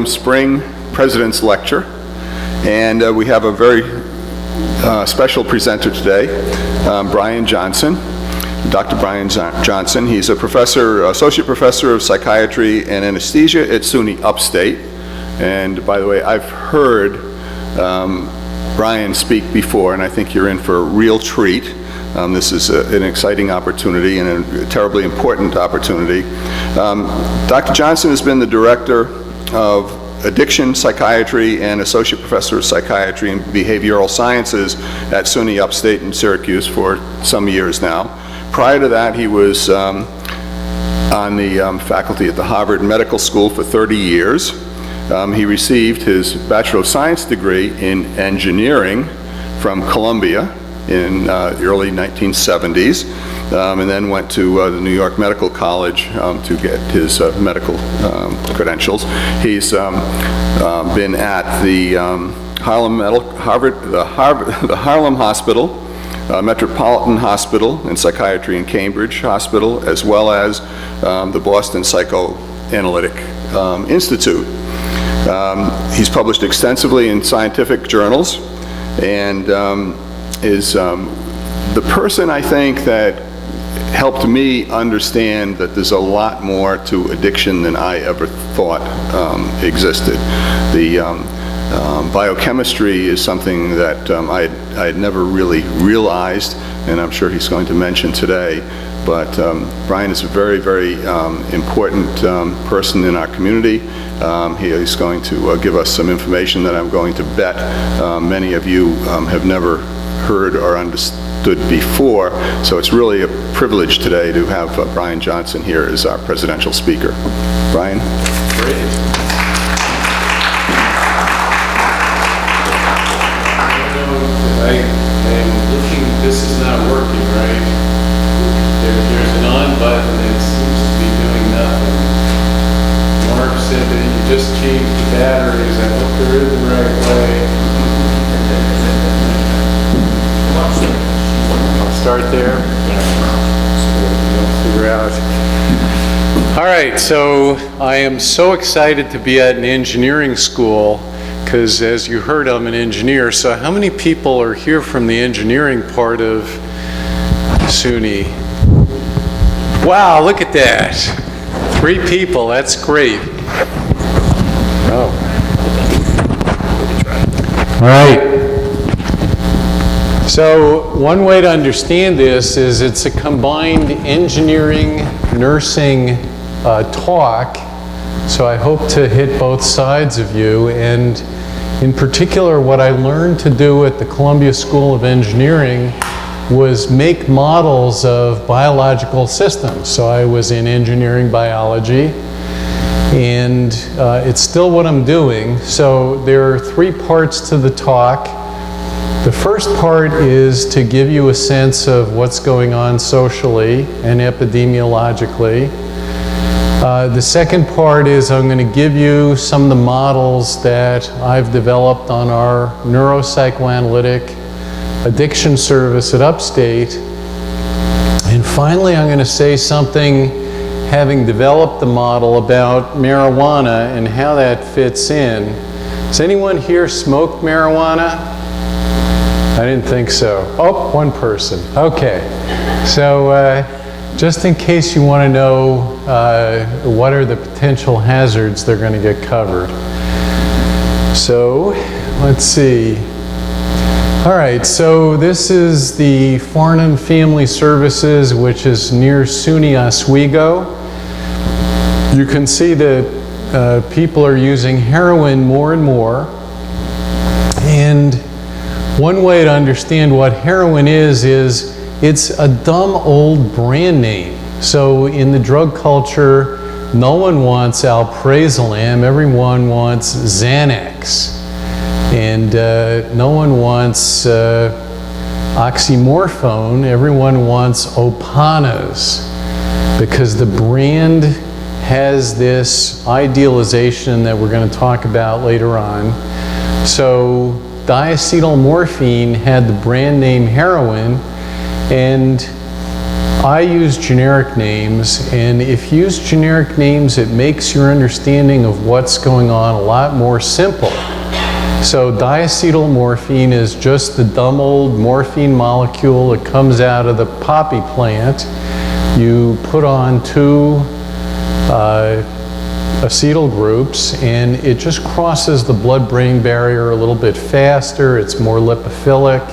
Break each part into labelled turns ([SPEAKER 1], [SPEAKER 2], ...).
[SPEAKER 1] Spring President's Lecture, and we have a very special presenter today, Brian Johnson, Dr. Brian Johnson. He's a professor, associate professor of psychiatry and anesthesia at SUNY Upstate. And by the way, I've heard Brian speak before, and I think you're in for a real treat. This is an exciting opportunity and a terribly important opportunity. Dr. Johnson has been the director of addiction psychiatry and associate professor of psychiatry and behavioral sciences at SUNY Upstate in Syracuse for some years now. Prior to that, he was on the faculty at the Harvard Medical School for 30 years. He received his Bachelor of Science degree in engineering from Columbia in the early 1970s, and then went to the New York Medical College to get his medical credentials. He's been at the Harlem Hospital, Metropolitan Hospital and Psychiatry in Cambridge Hospital, as well as the Boston Psychoanalytic Institute. He's published extensively in scientific journals, and is the person, I think, that helped me understand that there's a lot more to addiction than I ever thought existed. The biochemistry is something that I had never really realized, and I'm sure he's going to mention today. But Brian is a very, very important person in our community. He's going to give us some information that I'm going to bet many of you have never heard or understood before. So it's really a privilege today to have Brian Johnson here as our presidential speaker. Brian?
[SPEAKER 2] Great. I am looking, this is not working, right? There's an on button that seems to be doing nothing. Mark said that you just changed the batteries. I hope they're in the right way. I'll start there. We'll figure out. All right, so I am so excited to be at an engineering school because, as you heard, I'm an engineer. So how many people are here from the engineering part of SUNY? Wow, look at that. 3 people, that's great. Oh. All right. So one way to understand this is it's a combined engineering, nursing talk. So I hope to hit both sides of you. And in particular, what I learned to do at the Columbia School of Engineering was make models of biological systems. So I was in engineering biology, and it's still what I'm doing. So there are 3 parts to the talk. The first part is to give you a sense of what's going on socially and epidemiologically. The second part is I'm going to give you some of the models that I've developed on our neuropsychoanalytic addiction service at Upstate. And finally, I'm going to say something, having developed the model, about marijuana and how that fits in. Does anyone here smoke marijuana? I didn't think so. Oh, 1 person. Okay. So just in case you want to know what are the potential hazards, they're going to get covered. So let's see. All right, so this is the Farnham Family Services, which is near SUNY Oswego. You can see that people are using heroin more and more. And one way to understand what heroin is it's a dumb old brand name. So in the drug culture, no one wants alprazolam, everyone wants Xanax. And no one wants oxymorphone, everyone wants Opanas, because the brand has this idealization that we're going to talk about later on. So diacetylmorphine had the brand name heroin, and I use generic names, and if you use generic names, it makes your understanding of what's going on a lot more simple. So diacetylmorphine is just the dumb old morphine molecule that comes out of the poppy plant. You put on 2 acetyl groups, and it just crosses the blood-brain barrier a little bit faster. It's more lipophilic,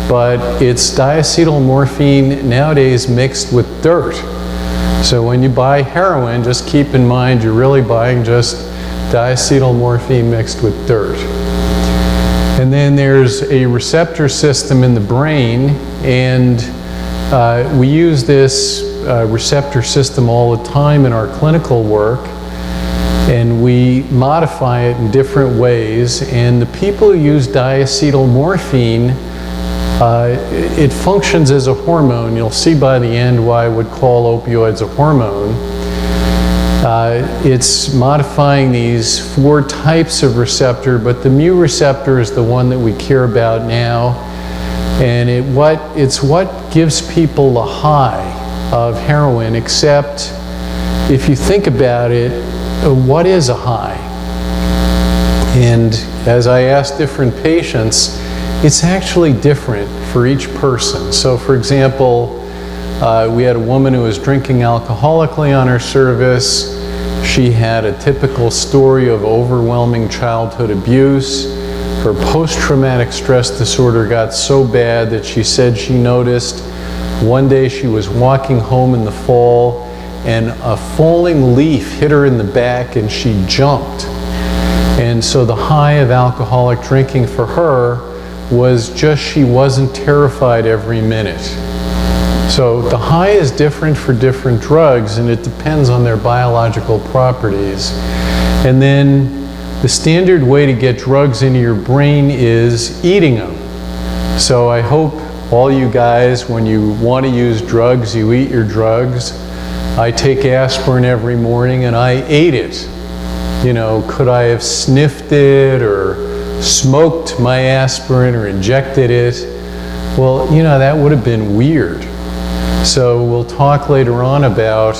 [SPEAKER 2] but it's diacetylmorphine nowadays mixed with dirt. So when you buy heroin, just keep in mind you're really buying just diacetylmorphine mixed with dirt. And then there's a receptor system in the brain, and we use this receptor system all the time in our clinical work, and we modify it in different ways. And the people who use diacetylmorphine, it functions as a hormone. You'll see by the end why I would call opioids a hormone. It's modifying these 4 types of receptor, but the mu receptor is the one that we care about now. And it's what gives people the high of heroin, except if you think about it, what is a high? And as I asked different patients, it's actually different for each person. So for example, we had a woman who was drinking alcoholically on her service. She had a typical story of overwhelming childhood abuse. Her post-traumatic stress disorder got so bad that she said she noticed one day she was walking home in the fall and a falling leaf hit her in the back and she jumped. And so the high of alcoholic drinking for her was just she wasn't terrified every minute. So the high is different for different drugs, and it depends on their biological properties. And then the standard way to get drugs into your brain is eating them. So I hope all you guys, when you want to use drugs, you eat your drugs. I take aspirin every morning and I ate it. You know, could I have sniffed it or smoked my aspirin or injected it? Well, you know, that would have been weird. So we'll talk later on about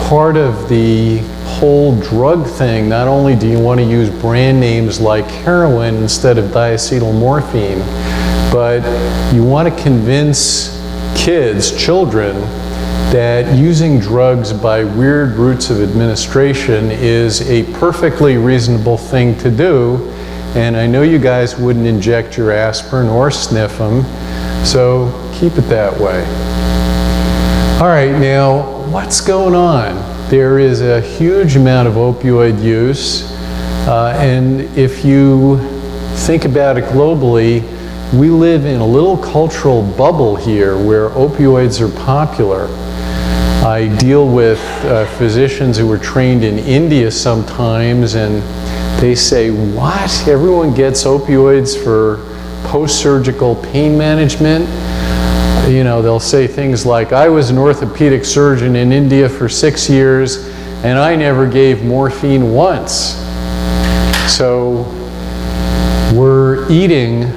[SPEAKER 2] part of the whole drug thing. Not only do you want to use brand names like heroin instead of diacetylmorphine, but you want to convince kids, children, that using drugs by weird routes of administration is a perfectly reasonable thing to do. And I know you guys wouldn't inject your aspirin or sniff them, so keep it that way. All right, now what's going on? There is a huge amount of opioid use, and if you think about it globally, we live in a little cultural bubble here where opioids are popular. I deal with physicians who were trained in India sometimes, and they say, what? Everyone gets opioids for post-surgical pain management? You know, they'll say things like, I was an orthopedic surgeon in India for 6 years, and I never gave morphine once. So we're eating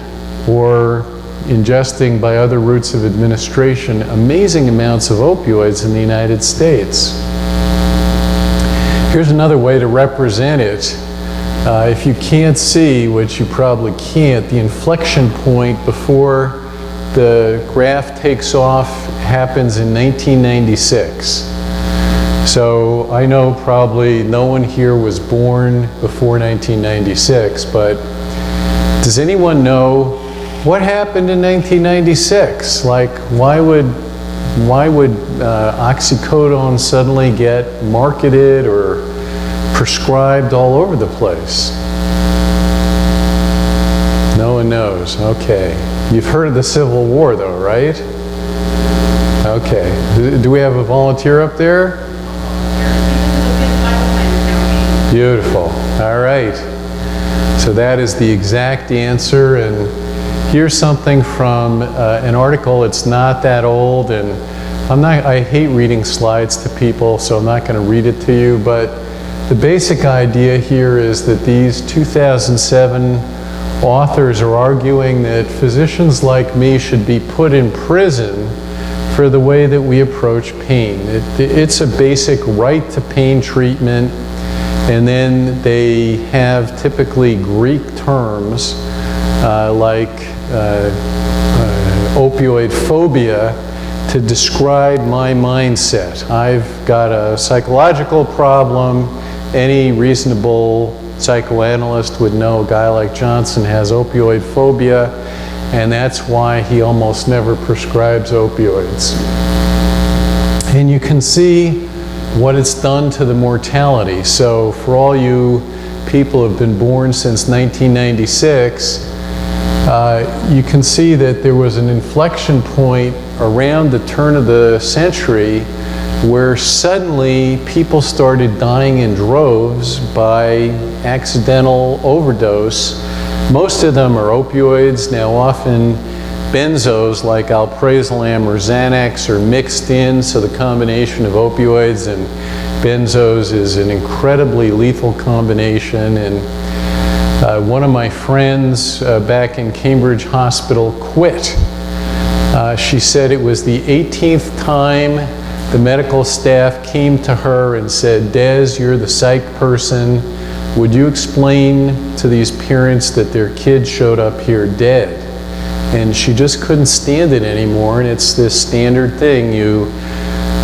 [SPEAKER 2] or ingesting by other routes of administration amazing amounts of opioids in the United States. Here's another way to represent it. If you can't see, which you probably can't, the inflection point before the graph takes off happens in 1996. So I know probably no one here was born before 1996, but does anyone know what happened in 1996? Like, why would oxycodone suddenly get marketed or prescribed all over the place? No one knows. Okay. You've heard of the Civil War, though, right? Okay. Do we have a volunteer up there? Beautiful. All right. So that is the exact answer, and here's something from an article. It's not that old, and I hate reading slides to people, so I'm not going to read it to you, but the basic idea here is that these 2007 authors are arguing that physicians like me should be put in prison for the way that we approach pain. It's a basic right to pain treatment, and then they have typically Greek terms like opioid phobia to describe my mindset. I've got a psychological problem. Any reasonable psychoanalyst would know a guy like Johnson has opioid phobia, and that's why he almost never prescribes opioids. And you can see what it's done to the mortality. So for all you people who have been born since 1996, you can see that there was an inflection point around the turn of the century where suddenly people started dying in droves by accidental overdose. Most of them are opioids. Now often benzos like alprazolam or Xanax are mixed in, so the combination of opioids and benzos is an incredibly lethal combination. And one of my friends back in Cambridge Hospital quit. She said it was the 18th time the medical staff came to her and said, "Des, you're the psych person. Would you explain to these parents that their kid showed up here dead?" And she just couldn't stand it anymore. And it's this standard thing. You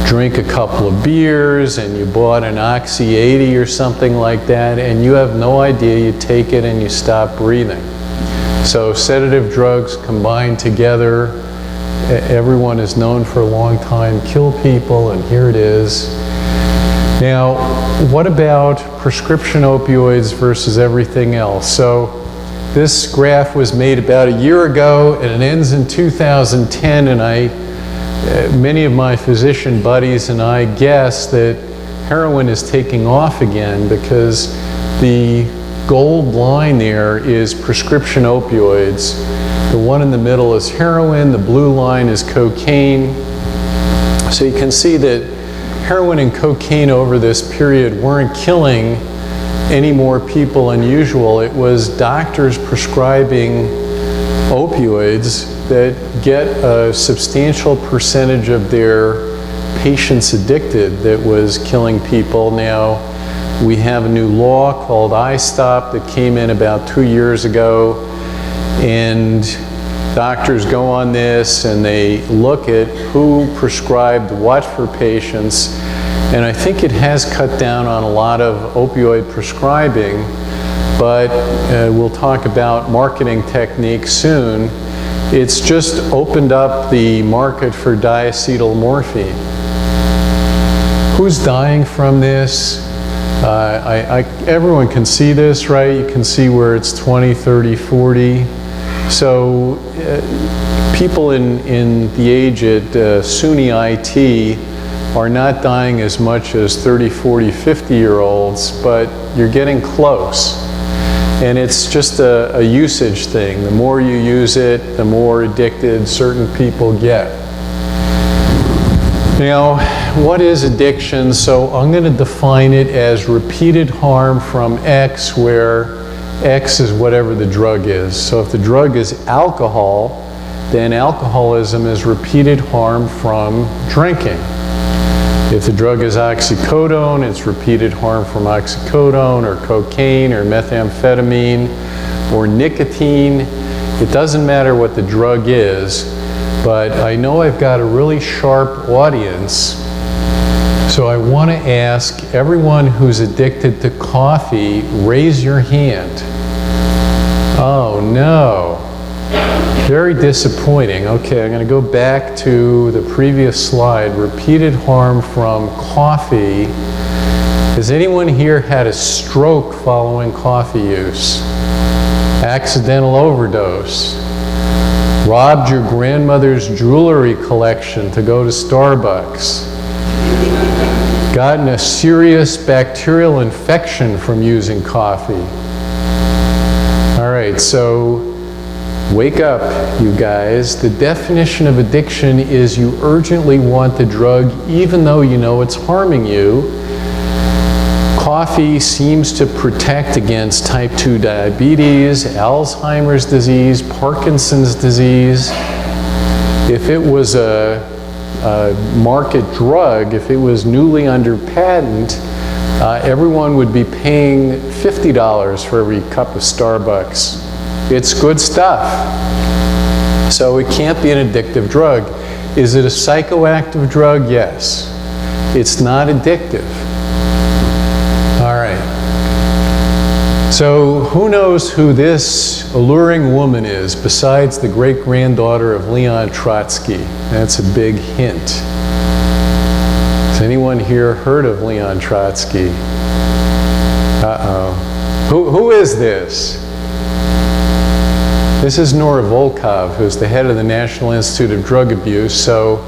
[SPEAKER 2] drink a couple of beers and you bought an Oxy 80 or something like that, and you have no idea. You take it and you stop breathing. So sedative drugs combined together, everyone is known for a long time, kill people, and here it is. Now, what about prescription opioids versus everything else? So this graph was made about a year ago, and it ends in 2010, and many of my physician buddies and I guess that heroin is taking off again because the gold line there is prescription opioids. The one in the middle is heroin, the blue line is cocaine. So you can see that heroin and cocaine over this period weren't killing any more people than usual. It was doctors prescribing opioids that get a substantial percentage of their patients addicted that was killing people. Now, we have a new law called I-Stop that came in about 2 years ago, and doctors go on this and they look at who prescribed what for patients, and I think it has cut down on a lot of opioid prescribing, but we'll talk about marketing techniques soon. It's just opened up the market for diacetyl morphine. Who's dying from this? Everyone can see this, right? You can see where it's 20, 30, 40. So people in the age at SUNY IT are not dying as much as 30, 40, 50-year-olds, but you're getting close. And it's just a usage thing. The more you use it, the more addicted certain people get. Now, what is addiction? So I'm going to define it as repeated harm from X, where X is whatever the drug is. So if the drug is alcohol, then alcoholism is repeated harm from drinking. If the drug is oxycodone, it's repeated harm from oxycodone or cocaine or methamphetamine or nicotine. It doesn't matter what the drug is, but I know I've got a really sharp audience. So I want to ask everyone who's addicted to coffee, raise your hand. Oh no. Very disappointing. Okay, I'm going to go back to the previous slide. Repeated harm from coffee. Has anyone here had a stroke following coffee use? Accidental overdose? Robbed your grandmother's jewelry collection to go to Starbucks? Gotten a serious bacterial infection from using coffee? All right, so wake up, you guys. The definition of addiction is you urgently want the drug even though you know it's harming you. Coffee seems to protect against type 2 diabetes, Alzheimer's disease, Parkinson's disease. If it was a market drug, if it was newly under patent, everyone would be paying $50 for every cup of Starbucks. It's good stuff. So it can't be an addictive drug. Is it a psychoactive drug? Yes. It's not addictive. All right. So who knows who this alluring woman is besides the great-granddaughter of Leon Trotsky? That's a big hint. Has anyone here heard of Leon Trotsky? Uh-oh. Who is this? This is Nora Volkov, who's the head of the National Institute of Drug Abuse. So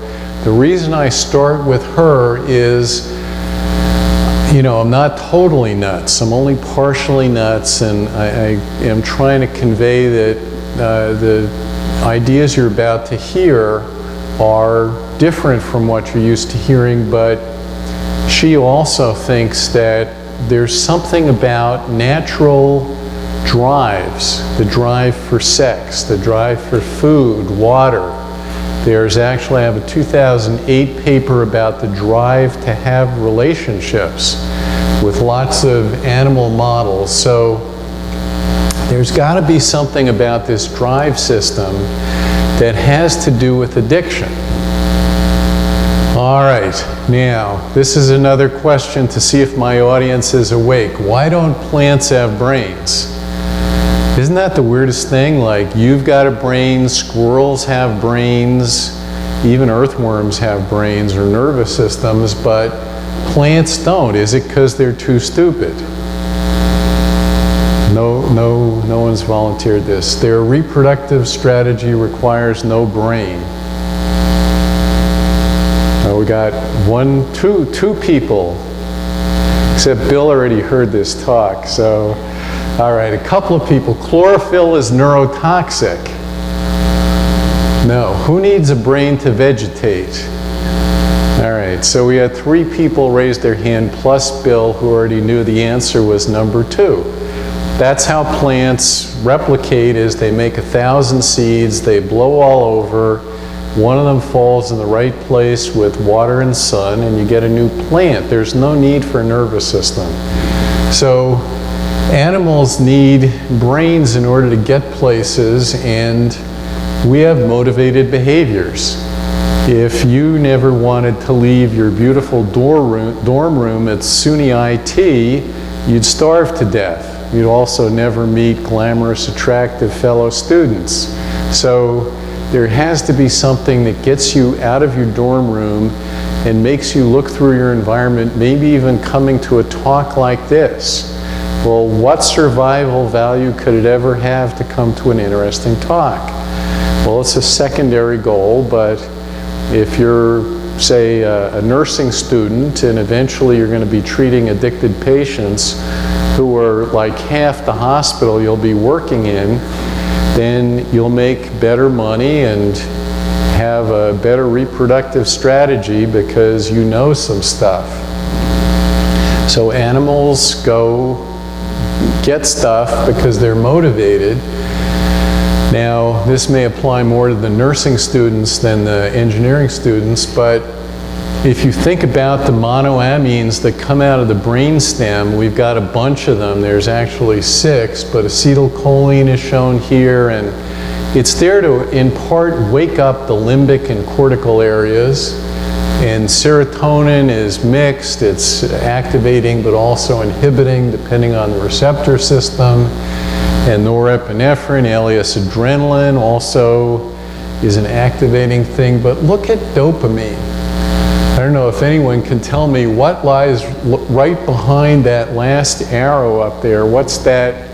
[SPEAKER 2] the reason I start with her is, you know, I'm not totally nuts. I'm only partially nuts, and I am trying to convey that the ideas you're about to hear are different from what you're used to hearing, but she also thinks that there's something about natural drives, the drive for sex, the drive for food, water. There's actually, I have a 2008 paper about the drive to have relationships with lots of animal models. So there's got to be something about this drive system that has to do with addiction. All right, now, this is another question to see if my audience is awake. Why don't plants have brains? Isn't that the weirdest thing? Like, you've got a brain, squirrels have brains, even earthworms have brains or nervous systems, but plants don't. Is it because they're too stupid? No one's volunteered this. Their reproductive strategy requires no brain. We got two people, except Bill already heard this talk, so. All right, a couple of people. Chlorophyll is neurotoxic. No. Who needs a brain to vegetate? All right, so we had 3 people raise their hand, plus Bill, who already knew the answer was number 2. That's how plants replicate, is they make 1,000 seeds, they blow all over, one of them falls in the right place with water and sun, and you get a new plant. There's no need for a nervous system. So animals need brains in order to get places, and we have motivated behaviors. If you never wanted to leave your beautiful dorm room at SUNY IT, you'd starve to death. You'd also never meet glamorous, attractive fellow students. So there has to be something that gets you out of your dorm room and makes you look through your environment, maybe even coming to a talk like this. Well, what survival value could it ever have to come to an interesting talk? Well, it's a secondary goal, but if you're, say, a nursing student and eventually you're going to be treating addicted patients who are like half the hospital you'll be working in, then you'll make better money and have a better reproductive strategy because you know some stuff. So animals go get stuff because they're motivated. Now, this may apply more to the nursing students than the engineering students, but if you think about the monoamines that come out of the brainstem, we've got a bunch of them. There's actually 6, but acetylcholine is shown here, and it's there to, in part, wake up the limbic and cortical areas. And serotonin is mixed. It's activating but also inhibiting depending on the receptor system. And norepinephrine, alias adrenaline, also is an activating thing. But look at dopamine. I don't know if anyone can tell me what lies right behind that last arrow up there. What's that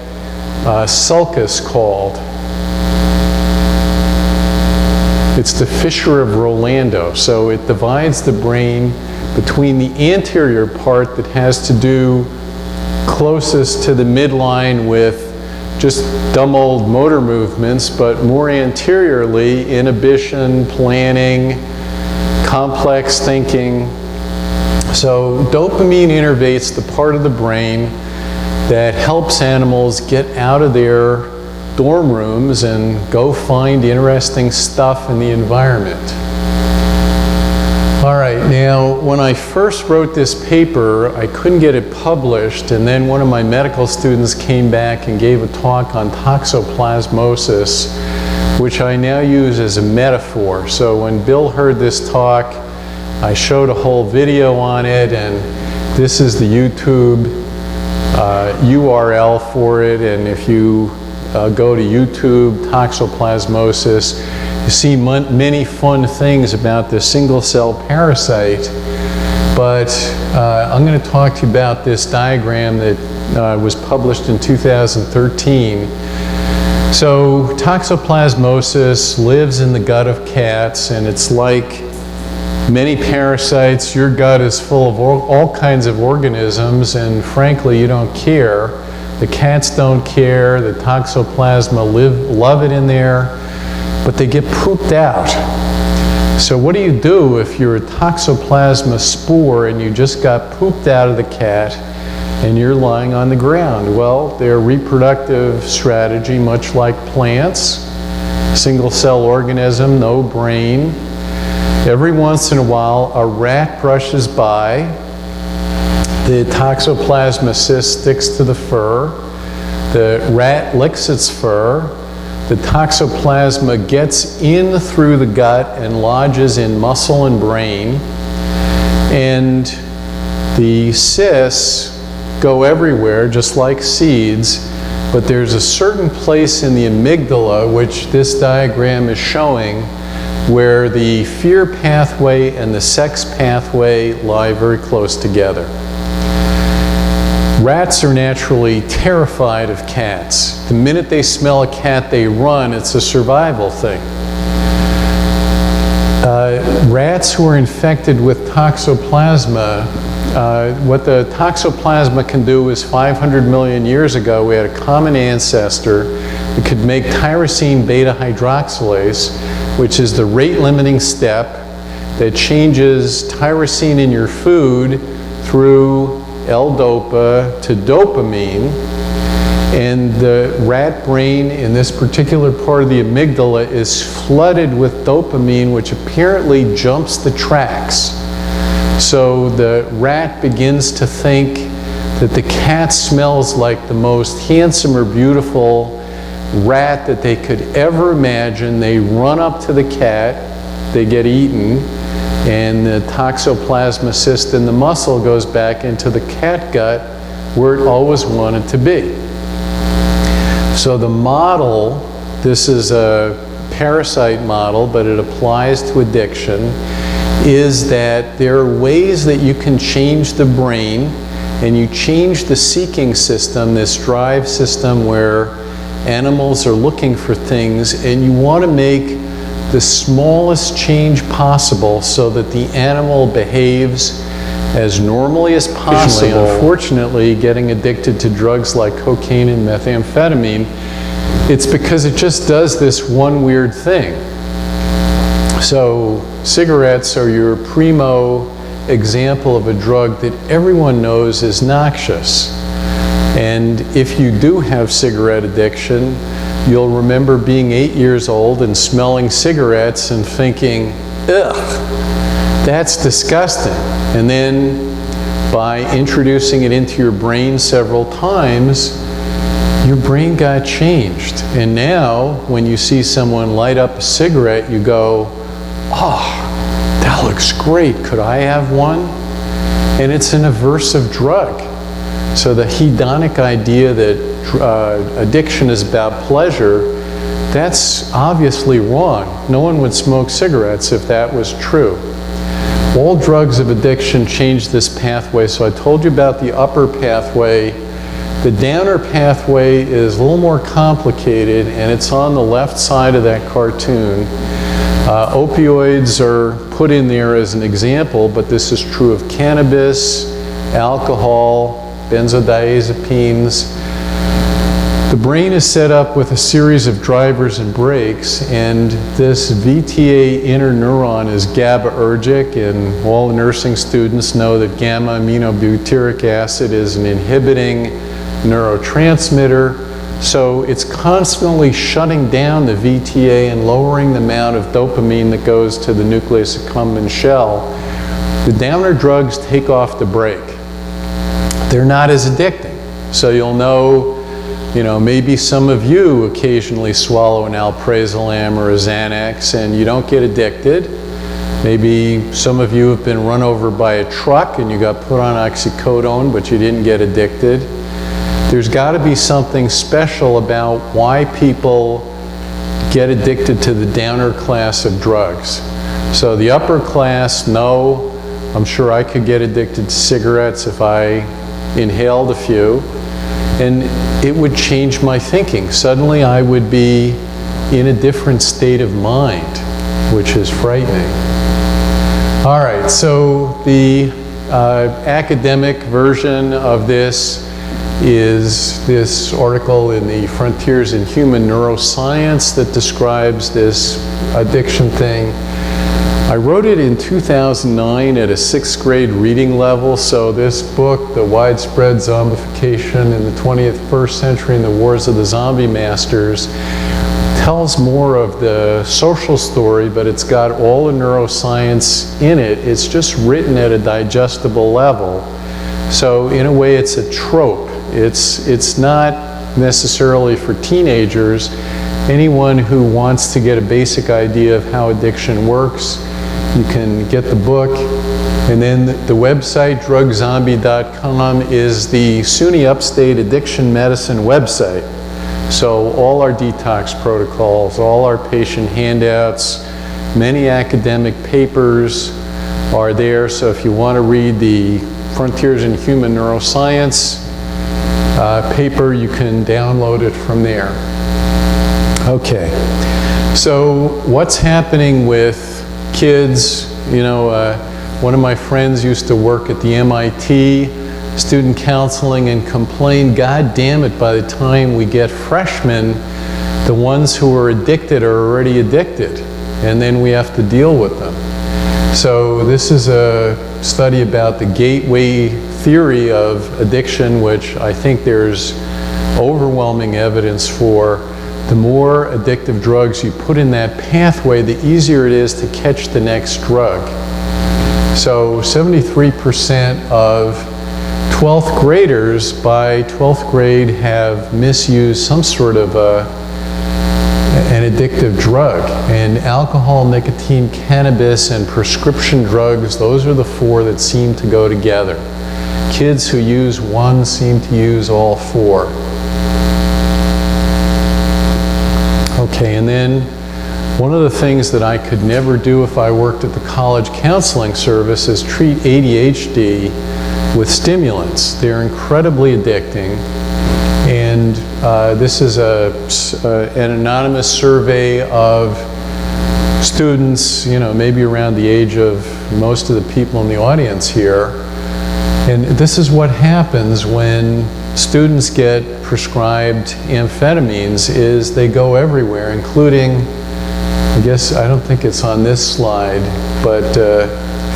[SPEAKER 2] sulcus called? It's the fissure of Rolando. So it divides the brain between the anterior part that has to do closest to the midline with just dumb old motor movements, but more anteriorly, inhibition, planning, complex thinking. So dopamine innervates the part of the brain that helps animals get out of their dorm rooms and go find interesting stuff in the environment. All right, now when I first wrote this paper, I couldn't get it published, and then one of my medical students came back and gave a talk on toxoplasmosis, which I now use as a metaphor. So when Bill heard this talk, I showed a whole video on it, and this is the YouTube URL for it, and if you go to YouTube, toxoplasmosis, you see many fun things about this single-cell parasite, but I'm going to talk to you about this diagram that was published in 2013. So toxoplasmosis lives in the gut of cats, and it's like many parasites. Your gut is full of all kinds of organisms, and frankly, you don't care. The cats don't care. The toxoplasma love it in there, but they get pooped out. So what do you do if you're a toxoplasma spore and you just got pooped out of the cat and you're lying on the ground? Well, their reproductive strategy, much like plants, single-cell organism, no brain. Every once in a while, a rat brushes by, the toxoplasma cyst sticks to the fur, the rat licks its fur, the toxoplasma gets in through the gut and lodges in muscle and brain, and the cysts go everywhere just like seeds, but there's a certain place in the amygdala, which this diagram is showing, where the fear pathway and the sex pathway lie very close together. Rats are naturally terrified of cats. The minute they smell a cat, they run. It's a survival thing. Rats who are infected with toxoplasma, what the toxoplasma can do is 500 million years ago, we had a common ancestor that could make tyrosine beta hydroxylase, which is the rate-limiting step that changes tyrosine in your food through L-dopa to dopamine. And the rat brain in this particular part of the amygdala is flooded with dopamine, which apparently jumps the tracks. So the rat begins to think that the cat smells like the most handsome or beautiful rat that they could ever imagine. They run up to the cat, they get eaten, and the toxoplasma cyst in the muscle goes back into the cat gut where it always wanted to be. So the model, this is a parasite model, but it applies to addiction, is that there are ways that you can change the brain, and you change the seeking system, this drive system where animals are looking for things, and you want to make the smallest change possible so that the animal behaves as normally as possible. Unfortunately, getting addicted to drugs like cocaine and methamphetamine, it's because it just does this one weird thing. So cigarettes are your primo example of a drug that everyone knows is noxious. And if you do have cigarette addiction, you'll remember being 8 years old and smelling cigarettes and thinking, ugh, that's disgusting. And then by introducing it into your brain several times, your brain got changed. And now, when you see someone light up a cigarette, you go, oh, that looks great. Could I have one? And it's an aversive drug. So the hedonic idea that addiction is about pleasure, that's obviously wrong. No one would smoke cigarettes if that was true. All drugs of addiction change this pathway. So I told you about the upper pathway. The downer pathway is a little more complicated, and it's on the left side of that cartoon. Opioids are put in there as an example, but this is true of cannabis, alcohol, benzodiazepines. The brain is set up with a series of drivers and brakes, and this VTA interneuron is GABAergic, and all the nursing students know that gamma aminobutyric acid is an inhibiting neurotransmitter. So it's constantly shutting down the VTA and lowering the amount of dopamine that goes to the nucleus accumbens shell. The downer drugs take off the brake. They're not as addicting. So you'll know, maybe some of you occasionally swallow an alprazolam or a Xanax and you don't get addicted. Maybe some of you have been run over by a truck and you got put on oxycodone, but you didn't get addicted. There's got to be something special about why people get addicted to the downer class of drugs. So the upper class, no. I'm sure I could get addicted to cigarettes if I inhaled a few. And it would change my thinking. Suddenly I would be in a different state of mind, which is frightening. All right, so the academic version of this is this article in the Frontiers in Human Neuroscience that describes this addiction thing. I wrote it in 2009 at a 6th grade reading level, so this book, The Widespread Zombification in the 21st Century and the Wars of the Zombie Masters, tells more of the social story, but it's got all the neuroscience in it. It's just written at a digestible level. So in a way, it's a trope. It's not necessarily for teenagers. Anyone who wants to get a basic idea of how addiction works, you can get the book. And then the website, drugzombie.com, is the SUNY Upstate Addiction Medicine website. So all our detox protocols, all our patient handouts, many academic papers are there. So if you want to read the Frontiers in Human Neuroscience paper, you can download it from there. Okay, so what's happening with kids? One of my friends used to work at the MIT student counseling and complained, God damn it, by the time we get freshmen, the ones who are addicted are already addicted, and then we have to deal with them. So this is a study about the gateway theory of addiction, which I think there's overwhelming evidence for. The more addictive drugs you put in that pathway, the easier it is to catch the next drug. So 73% of 12th graders by 12th grade have misused some sort of an addictive drug. And alcohol, nicotine, cannabis, and prescription drugs, those are the 4 that seem to go together. Kids who use one seem to use all 4. Okay, and then one of the things that I could never do if I worked at the college counseling service is treat ADHD with stimulants. They're incredibly addicting. And this is an anonymous survey of students, maybe around the age of most of the people in the audience here. And this is what happens when students get prescribed amphetamines, is they go everywhere, including, I don't think it's on this slide, but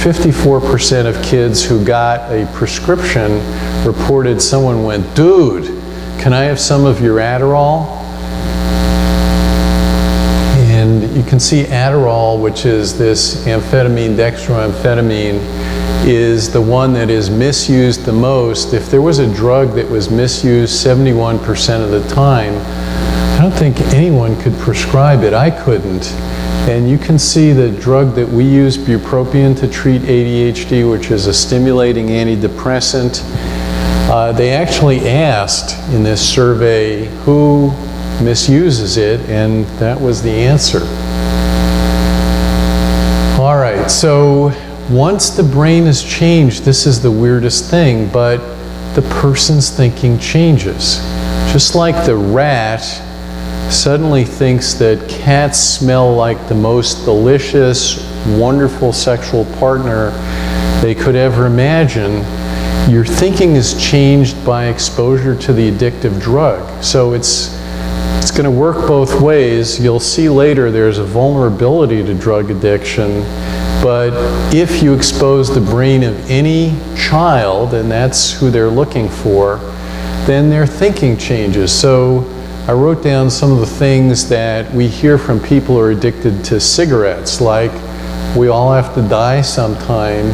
[SPEAKER 2] 54% of kids who got a prescription reported someone went, dude, can I have some of your Adderall? And you can see Adderall, which is this amphetamine, dextroamphetamine, is the one that is misused the most. If there was a drug that was misused 71% of the time, I don't think anyone could prescribe it. I couldn't. And you can see the drug that we use, bupropion, to treat ADHD, which is a stimulating antidepressant. They actually asked in this survey who misuses it, and that was the answer. All right, so once the brain is changed, this is the weirdest thing, but the person's thinking changes. Just like the rat suddenly thinks that cats smell like the most delicious, wonderful sexual partner they could ever imagine, your thinking is changed by exposure to the addictive drug. So it's going to work both ways. You'll see later there's a vulnerability to drug addiction, but if you expose the brain of any child, and that's who they're looking for, then their thinking changes. So I wrote down some of the things that we hear from people who are addicted to cigarettes, like we all have to die sometime.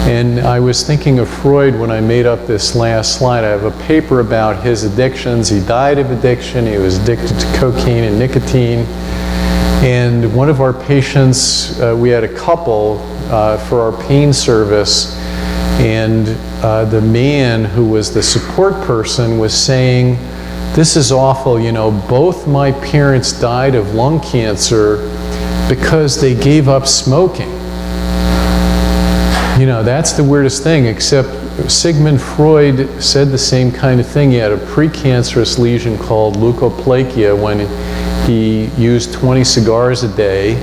[SPEAKER 2] And I was thinking of Freud when I made up this last slide. I have a paper about his addictions. He died of addiction. He was addicted to cocaine and nicotine. And one of our patients, we had a couple for our pain service, and the man who was the support person was saying, "This is awful, you know, both my parents died of lung cancer because they gave up smoking." You know, that's the weirdest thing, except Sigmund Freud said the same kind of thing. He had a precancerous lesion called leukoplakia when he used 20 cigars a day.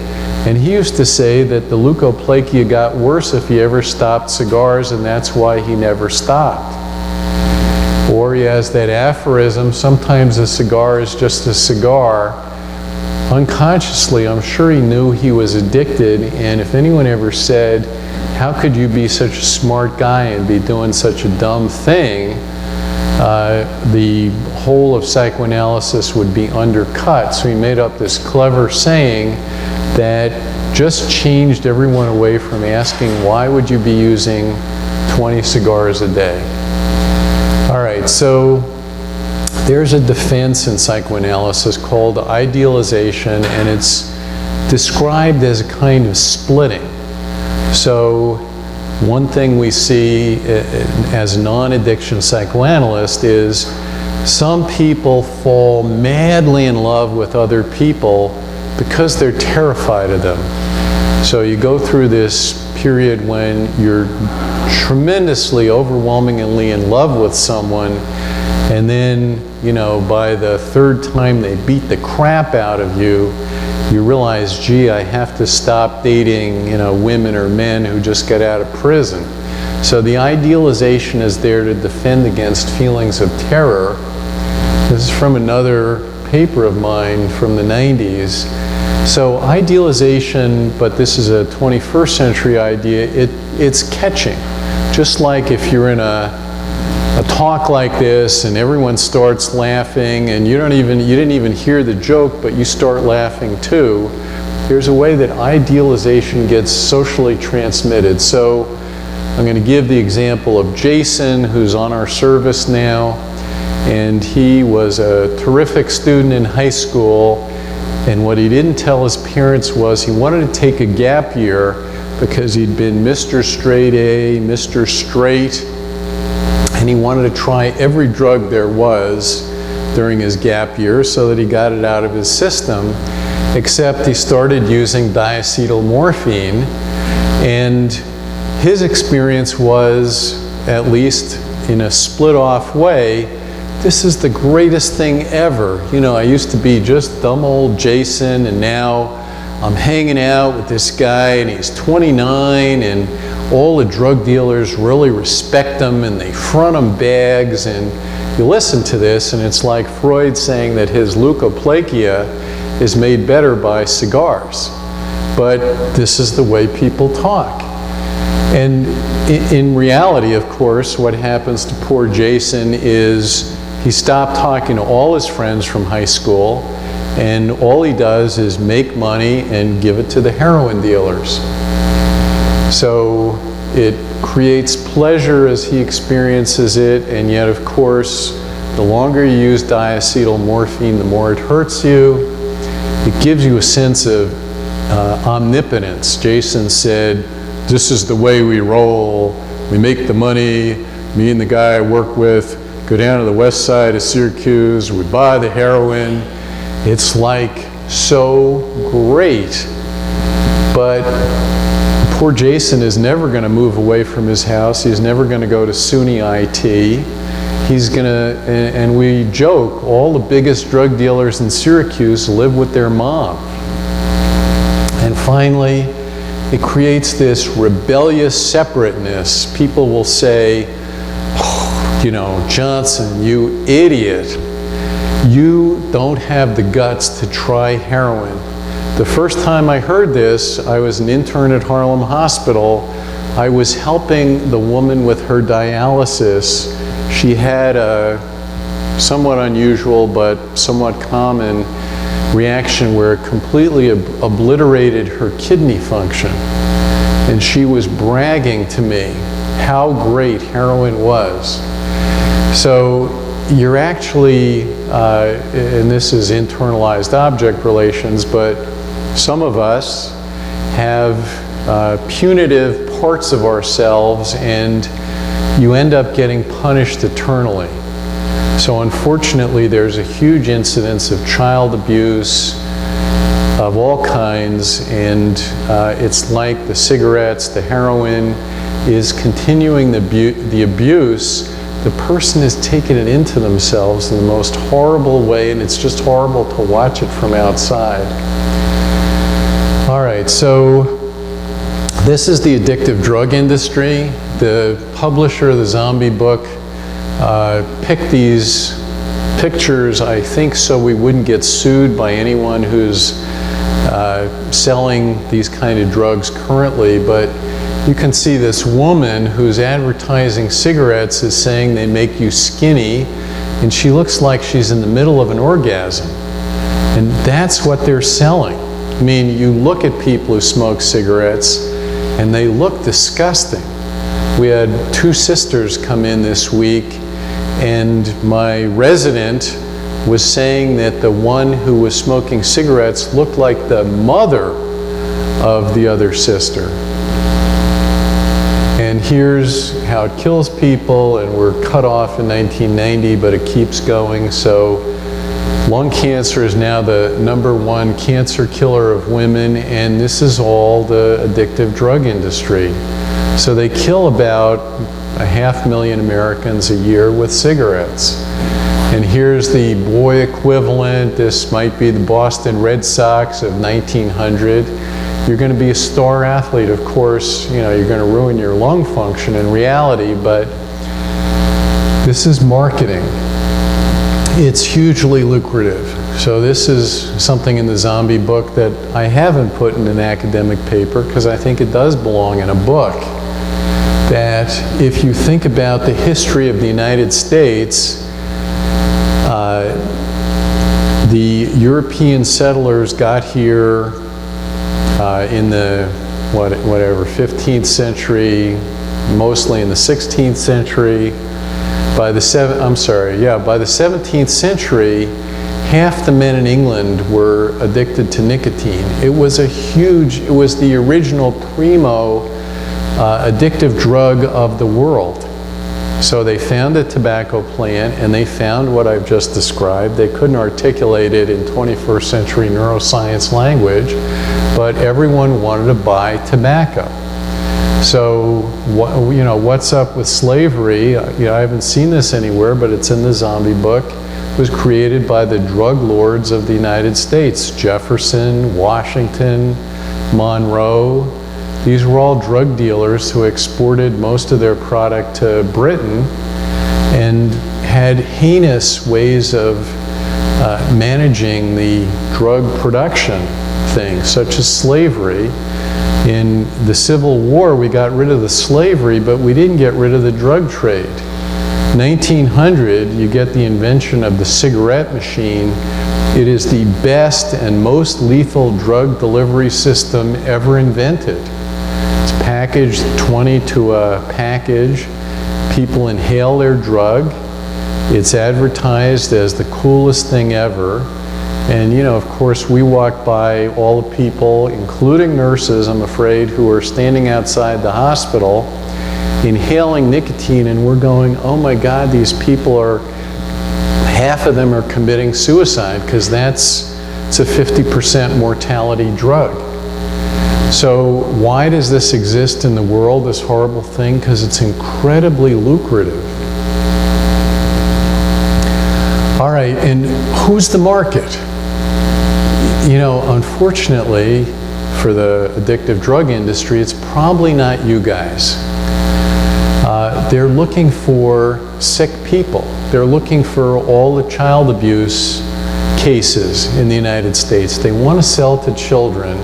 [SPEAKER 2] And he used to say that the leukoplakia got worse if he ever stopped cigars, and that's why he never stopped. Or he has that aphorism, sometimes a cigar is just a cigar. Unconsciously, I'm sure he knew he was addicted, and if anyone ever said, "How could you be such a smart guy and be doing such a dumb thing?" The whole of psychoanalysis would be undercut. So he made up this clever saying that just changed everyone away from asking, why would you be using 20 cigars a day? All right, so there's a defense in psychoanalysis called idealization, and it's described as a kind of splitting. So one thing we see as non-addiction psychoanalysts is some people fall madly in love with other people because they're terrified of them. So you go through this period when you're tremendously, overwhelmingly in love with someone, and then, you know, by the third time they beat the crap out of you, you realize, gee, I have to stop dating, you know, women or men who just got out of prison. So the idealization is there to defend against feelings of terror. This is from another paper of mine from the 90s. So idealization, but this is a 21st century idea, it's catching. Just like if you're in a talk like this and everyone starts laughing and you didn't even hear the joke, but you start laughing too, there's a way that idealization gets socially transmitted. So I'm going to give the example of Jason, who's on our service now, and he was a terrific student in high school, and what he didn't tell his parents was he wanted to take a gap year because he'd been Mr. Straight A, Mr. Straight, and he wanted to try every drug there was during his gap year so that he got it out of his system, except he started using diacetylmorphine, and his experience was, at least in a split-off way, this is the greatest thing ever. You know, I used to be just dumb old Jason, and now I'm hanging out with this guy, and he's 29, and all the drug dealers really respect him, and they front him bags, and you listen to this, and it's like Freud saying that his leukoplakia is made better by cigars. But this is the way people talk. And in reality, of course, what happens to poor Jason is he stopped talking to all his friends from high school, and all he does is make money and give it to the heroin dealers. So it creates pleasure as he experiences it, and yet, of course, the longer you use diacetylmorphine, the more it hurts you. It gives you a sense of omnipotence. Jason said, "This is the way we roll. We make the money. Me and the guy I work with go down to the west side of Syracuse. We buy the heroin." It's like so great. But poor Jason is never going to move away from his house. He's never going to go to SUNY IT. He's going to, and we joke, all the biggest drug dealers in Syracuse live with their mom. And finally, it creates this rebellious separateness. People will say, "Oh, you know, Johnson, you idiot. You don't have the guts to try heroin." The first time I heard this, I was an intern at Harlem Hospital. I was helping the woman with her dialysis. She had a somewhat unusual but somewhat common reaction where it completely obliterated her kidney function. And she was bragging to me how great heroin was. So you're actually, and this is internalized object relations, but some of us have punitive parts of ourselves, and you end up getting punished eternally. So unfortunately, there's a huge incidence of child abuse of all kinds, and it's like the cigarettes, the heroin is continuing the abuse. The person is taking it into themselves in the most horrible way, and it's just horrible to watch it from outside. All right, so this is the addictive drug industry. The publisher of the zombie book picked these pictures, I think, so we wouldn't get sued by anyone who's selling these kind of drugs currently, but you can see this woman who's advertising cigarettes is saying they make you skinny, and she looks like she's in the middle of an orgasm. And that's what they're selling. I mean, you look at people who smoke cigarettes, and they look disgusting. We had 2 sisters come in this week, and my resident was saying that the one who was smoking cigarettes looked like the mother of the other sister. And here's how it kills people, and we're cut off in 1990, but it keeps going. So lung cancer is now the #1 cancer killer of women, and this is all the addictive drug industry. So they kill about 500,000 Americans a year with cigarettes. And here's the boy equivalent. This might be the Boston Red Sox of 1900. You're going to be a star athlete, of course, you know, you're going to ruin your lung function in reality, but this is marketing. It's hugely lucrative. So this is something in the zombie book that I haven't put in an academic paper because I think it does belong in a book. That if you think about the history of the United States, the European settlers got here in the 15th century, mostly in the 16th century. By the 17th century, half the men in England were addicted to nicotine. It was the original primo addictive drug of the world. So they found a tobacco plant, and they found what I've just described. They couldn't articulate it in 21st century neuroscience language, but everyone wanted to buy tobacco. So, what's up with slavery? I haven't seen this anywhere, but it's in the zombie book. It was created by the drug lords of the United States. Jefferson, Washington, Monroe. These were all drug dealers who exported most of their product to Britain and had heinous ways of managing the drug production things, such as slavery. In the Civil War, we got rid of the slavery, but we didn't get rid of the drug trade. 1900, you get the invention of the cigarette machine. It is the best and most lethal drug delivery system ever invented. It's packaged 20 to a package. People inhale their drug. It's advertised as the coolest thing ever. And of course, we walk by all the people, including nurses, I'm afraid, who are standing outside the hospital inhaling nicotine, and we're going, oh my God, these people half of them are committing suicide because it's a 50% mortality drug. So why does this exist in the world, this horrible thing? Because it's incredibly lucrative. All right, and who's the market? Unfortunately, for the addictive drug industry, it's probably not you guys. They're looking for sick people. They're looking for all the child abuse cases in the United States. They want to sell to children.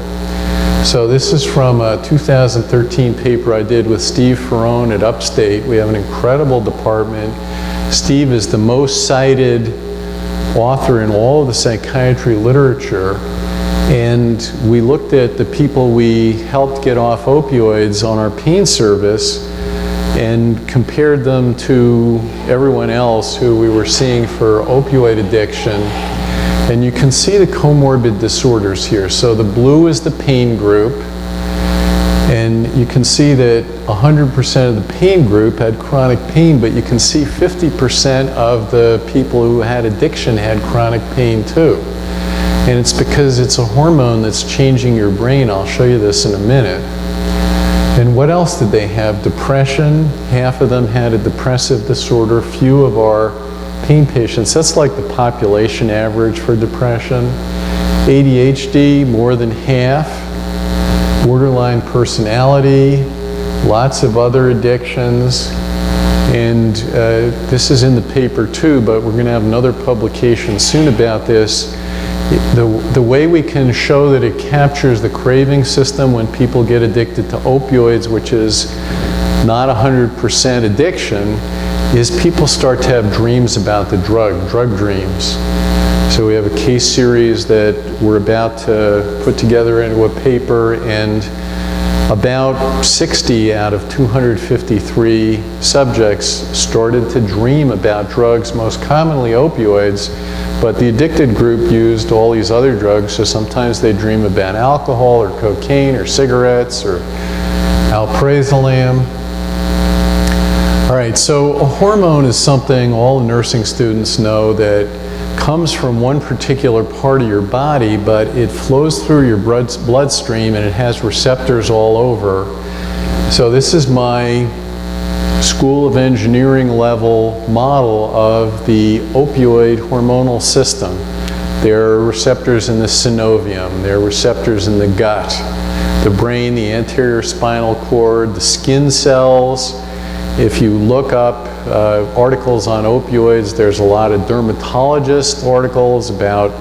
[SPEAKER 2] So this is from a 2013 paper I did with Steve Ferrone at Upstate. We have an incredible department. Steve is the most cited author in all of the psychiatry literature. And we looked at the people we helped get off opioids on our pain service and compared them to everyone else who we were seeing for opioid addiction. And you can see the comorbid disorders here. So the blue is the pain group. And you can see that 100% of the pain group had chronic pain, but you can see 50% of the people who had addiction had chronic pain too. And it's because it's a hormone that's changing your brain. I'll show you this in a minute. And what else did they have? Depression. Half of them had a depressive disorder. Few of our pain patients, that's like the population average for depression. ADHD, more than half. Borderline personality, lots of other addictions. And this is in the paper too, but we're going to have another publication soon about this. The way we can show that it captures the craving system when people get addicted to opioids, which is not 100% addiction, is people start to have dreams about the drug dreams. So we have a case series that we're about to put together into a paper, and about 60 out of 253 subjects started to dream about drugs, most commonly opioids, but the addicted group used all these other drugs, so sometimes they dream about alcohol or cocaine or cigarettes or alprazolam. All right, so a hormone is something all nursing students know that comes from one particular part of your body, but it flows through your bloodstream and it has receptors all over. So this is my School of Engineering level model of the opioid hormonal system. There are receptors in the synovium, there are receptors in the gut, the brain, the anterior spinal cord, the skin cells. If you look up articles on opioids, there's a lot of dermatologist articles about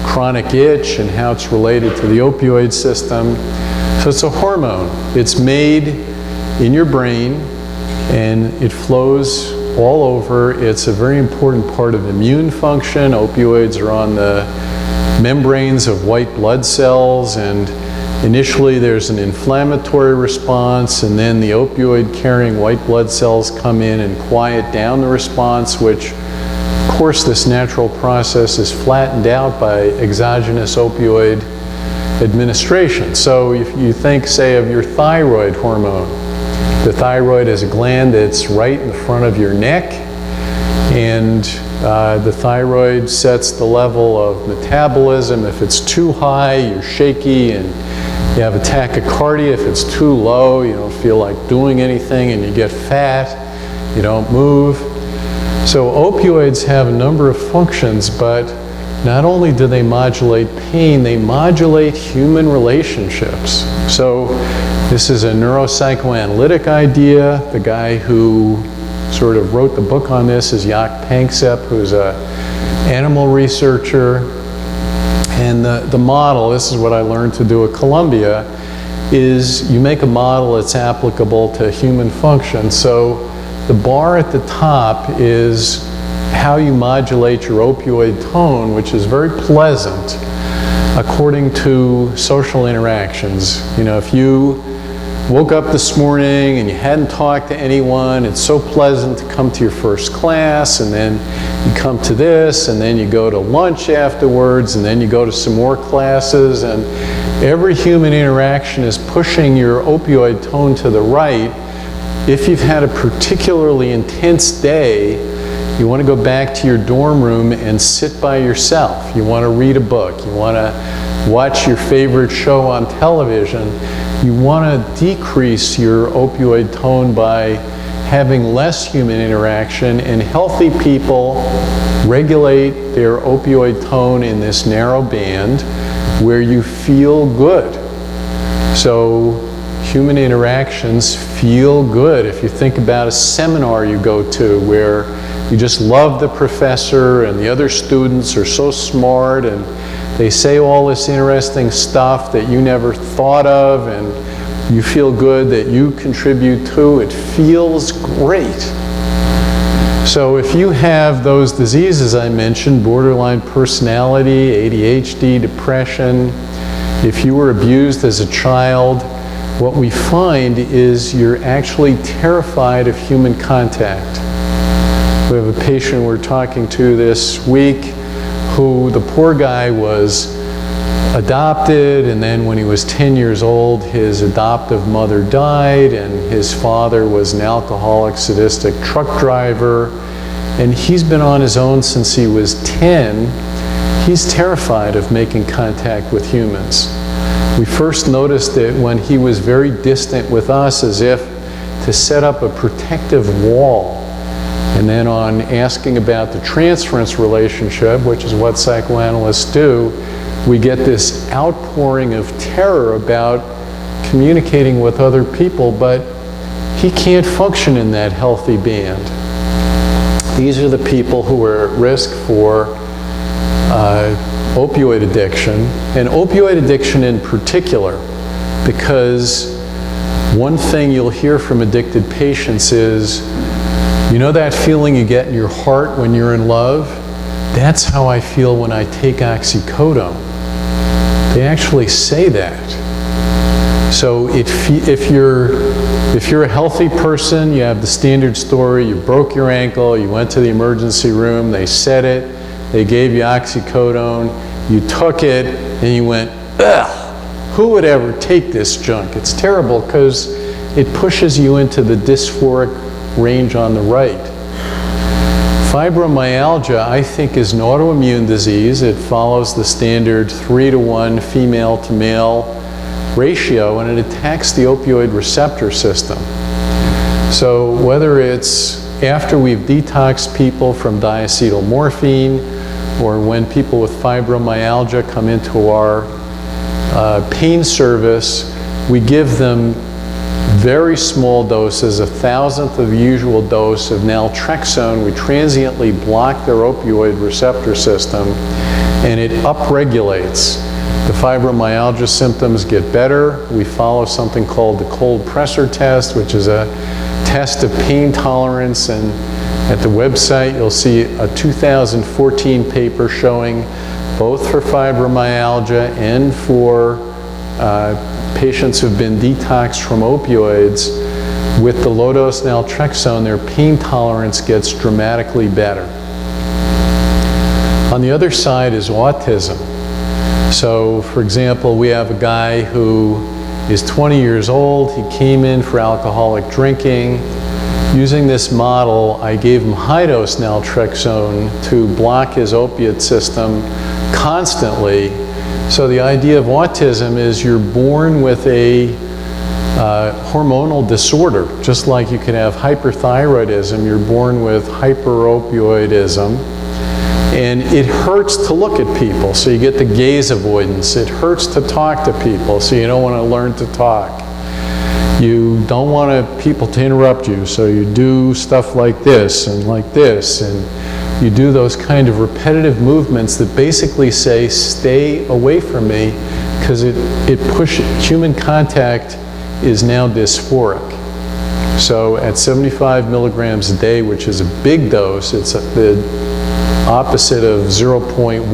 [SPEAKER 2] chronic itch and how it's related to the opioid system. So it's a hormone. It's made in your brain and it flows all over. It's a very important part of immune function. Opioids are on the membranes of white blood cells, and initially there's an inflammatory response, and then the opioid-carrying white blood cells come in and quiet down the response, which, of course, this natural process is flattened out by exogenous opioid administration. So if you think, say, of your thyroid hormone, the thyroid is a gland that's right in the front of your neck, and the thyroid sets the level of metabolism. If it's too high, you're shaky and you have a tachycardia. If it's too low, you don't feel like doing anything and you get fat, you don't move. So opioids have a number of functions, but not only do they modulate pain, they modulate human relationships. So this is a neuropsychoanalytic idea. The guy who sort of wrote the book on this is Jaak Panksepp, who's an animal researcher. And the model, this is what I learned to do at Columbia, is you make a model that's applicable to human function. So the bar at the top is how you modulate your opioid tone, which is very pleasant according to social interactions. You know, if you woke up this morning and you hadn't talked to anyone, it's so pleasant to come to your first class, and then you come to this, and then you go to lunch afterwards, and then you go to some more classes, and every human interaction is pushing your opioid tone to the right. If you've had a particularly intense day, you want to go back to your dorm room and sit by yourself. You want to read a book. You want to watch your favorite show on television. You want to decrease your opioid tone by having less human interaction, and healthy people regulate their opioid tone in this narrow band where you feel good. So human interactions feel good. If you think about a seminar you go to where you just love the professor and the other students are so smart and they say all this interesting stuff that you never thought of, and you feel good that you contribute to, it feels great. So if you have those diseases I mentioned, borderline personality, ADHD, depression, if you were abused as a child, what we find is you're actually terrified of human contact. We have a patient we're talking to this week who, the poor guy, was adopted, and then when he was 10 years old, his adoptive mother died, and his father was an alcoholic, sadistic truck driver, and he's been on his own since he was 10. He's terrified of making contact with humans. We first noticed it when he was very distant with us, as if to set up a protective wall. And then on asking about the transference relationship, which is what psychoanalysts do, we get this outpouring of terror about communicating with other people, but he can't function in that healthy band. These are the people who are at risk for opioid addiction, and opioid addiction in particular, because one thing you'll hear from addicted patients is, you know that feeling you get in your heart when you're in love? That's how I feel when I take oxycodone. They actually say that. So if you're a healthy person, you have the standard story, you broke your ankle, you went to the emergency room, they said it, they gave you oxycodone, you took it, and you went, ugh, who would ever take this junk? It's terrible because it pushes you into the dysphoric range on the right. Fibromyalgia, I think, is an autoimmune disease. It follows the standard 3-to-1 female to male ratio, and it attacks the opioid receptor system. So whether it's after we've detoxed people from diacetyl morphine, or when people with fibromyalgia come into our pain service, we give them very small doses, 1,000th of the usual dose of naltrexone. We transiently block their opioid receptor system, and it upregulates. The fibromyalgia symptoms get better. We follow something called the cold pressor test, which is a test of pain tolerance, and at the website you'll see a 2014 paper showing both for fibromyalgia and for patients who've been detoxed from opioids, with the low-dose naltrexone, their pain tolerance gets dramatically better. On the other side is autism. So, for example, we have a guy who is 20 years old. He came in for alcoholic drinking. Using this model, I gave him high-dose naltrexone to block his opiate system constantly. So the idea of autism is you're born with a hormonal disorder. Just like you can have hyperthyroidism, you're born with hyperopioidism. And it hurts to look at people, so you get the gaze avoidance. It hurts to talk to people, so you don't want to learn to talk. You don't want people to interrupt you, so you do stuff like this, and you do those kind of repetitive movements that basically say, stay away from me, because it pushes, human contact is now dysphoric. So at 75 milligrams a day, which is a big dose, it's the opposite of 0.1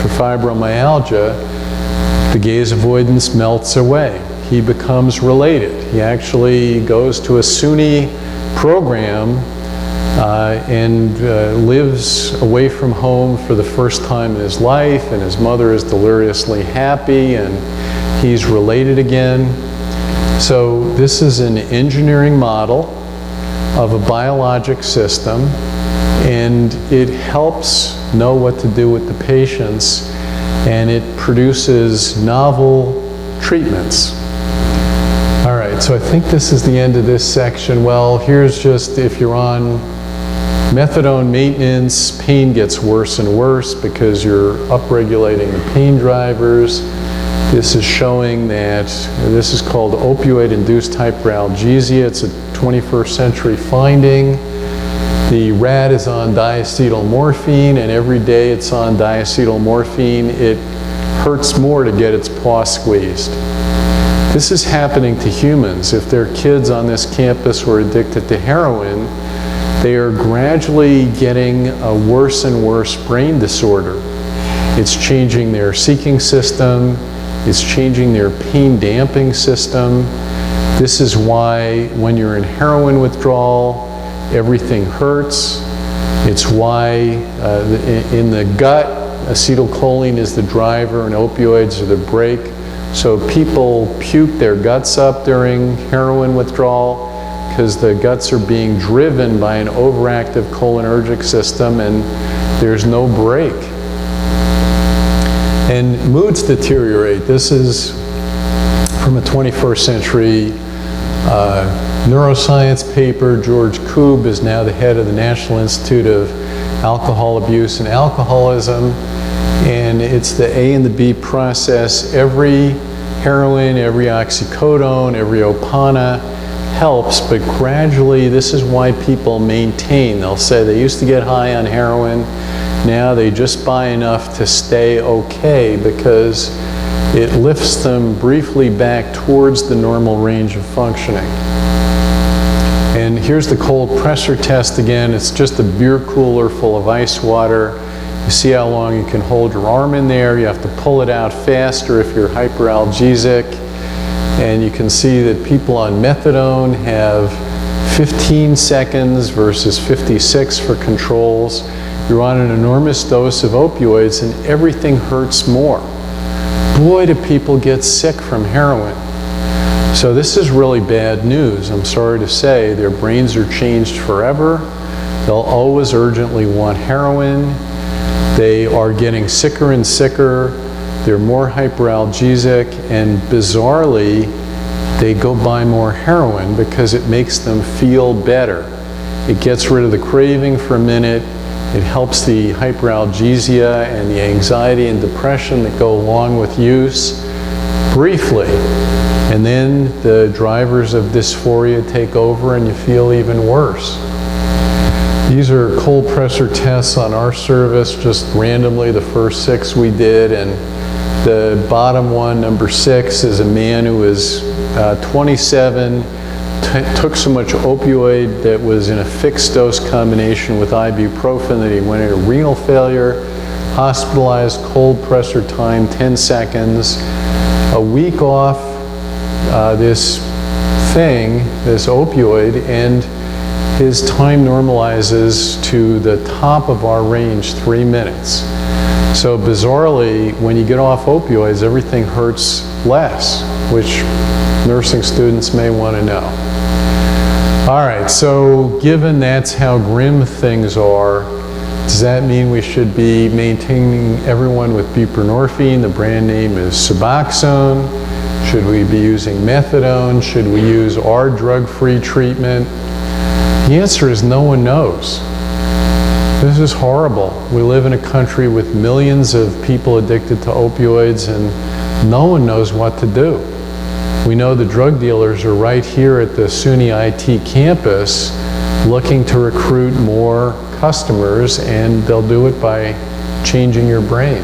[SPEAKER 2] for fibromyalgia, the gaze avoidance melts away. He becomes related. He actually goes to a SUNY program and lives away from home for the first time in his life, and his mother is deliriously happy, and he's related again. So this is an engineering model of a biologic system, and it helps know what to do with the patients, and it produces novel treatments. All right, so I think this is the end of this section. Well, here's just, if you're on methadone maintenance, pain gets worse and worse because you're upregulating the pain drivers. This is showing that this is called opioid-induced hyperalgesia. It's a 21st century finding. The rat is on diacetyl morphine, and every day it's on diacetyl morphine, it hurts more to get its paw squeezed. This is happening to humans. If there are kids on this campus who are addicted to heroin, they are gradually getting a worse and worse brain disorder. It's changing their seeking system, it's changing their pain damping system. This is why when you're in heroin withdrawal, everything hurts. It's why in the gut, acetylcholine is the driver and opioids are the brake. So people puke their guts up during heroin withdrawal because the guts are being driven by an overactive cholinergic system and there's no brake. And moods deteriorate. This is from a 21st century neuroscience paper. George Koob is now the head of the National Institute of Alcohol Abuse and Alcoholism. And it's the A and the B process. Every heroin, every oxycodone, every Opana helps, but gradually this is why people maintain. They'll say they used to get high on heroin, now they just buy enough to stay okay because it lifts them briefly back towards the normal range of functioning. And here's the cold pressure test again. It's just a beer cooler full of ice water. You see how long you can hold your arm in there. You have to pull it out faster if you're hyperalgesic. And you can see that people on methadone have 15 seconds versus 56 for controls. You're on an enormous dose of opioids and everything hurts more. Boy, do people get sick from heroin. So this is really bad news. I'm sorry to say their brains are changed forever. They'll always urgently want heroin. They are getting sicker and sicker. They're more hyperalgesic, and bizarrely, they go buy more heroin because it makes them feel better. It gets rid of the craving for a minute. It helps the hyperalgesia and the anxiety and depression that go along with use briefly. And then the drivers of dysphoria take over and you feel even worse. These are cold pressure tests on our service, just randomly, the first 6 we did. And the bottom one, number 6, is a man who was 27, took so much opioid that was in a fixed dose combination with ibuprofen that he went into renal failure, hospitalized, cold pressure time 10 seconds, a week off this opioid, and his time normalizes to the top of our range, 3 minutes. So bizarrely, when you get off opioids, everything hurts less, which nursing students may want to know. All right, so given that's how grim things are, does that mean we should be maintaining everyone with buprenorphine? The brand name is Suboxone. Should we be using methadone? Should we use our drug-free treatment? The answer is no one knows. This is horrible. We live in a country with millions of people addicted to opioids and no one knows what to do. We know the drug dealers are right here at the SUNY IT campus looking to recruit more customers, and they'll do it by changing your brain.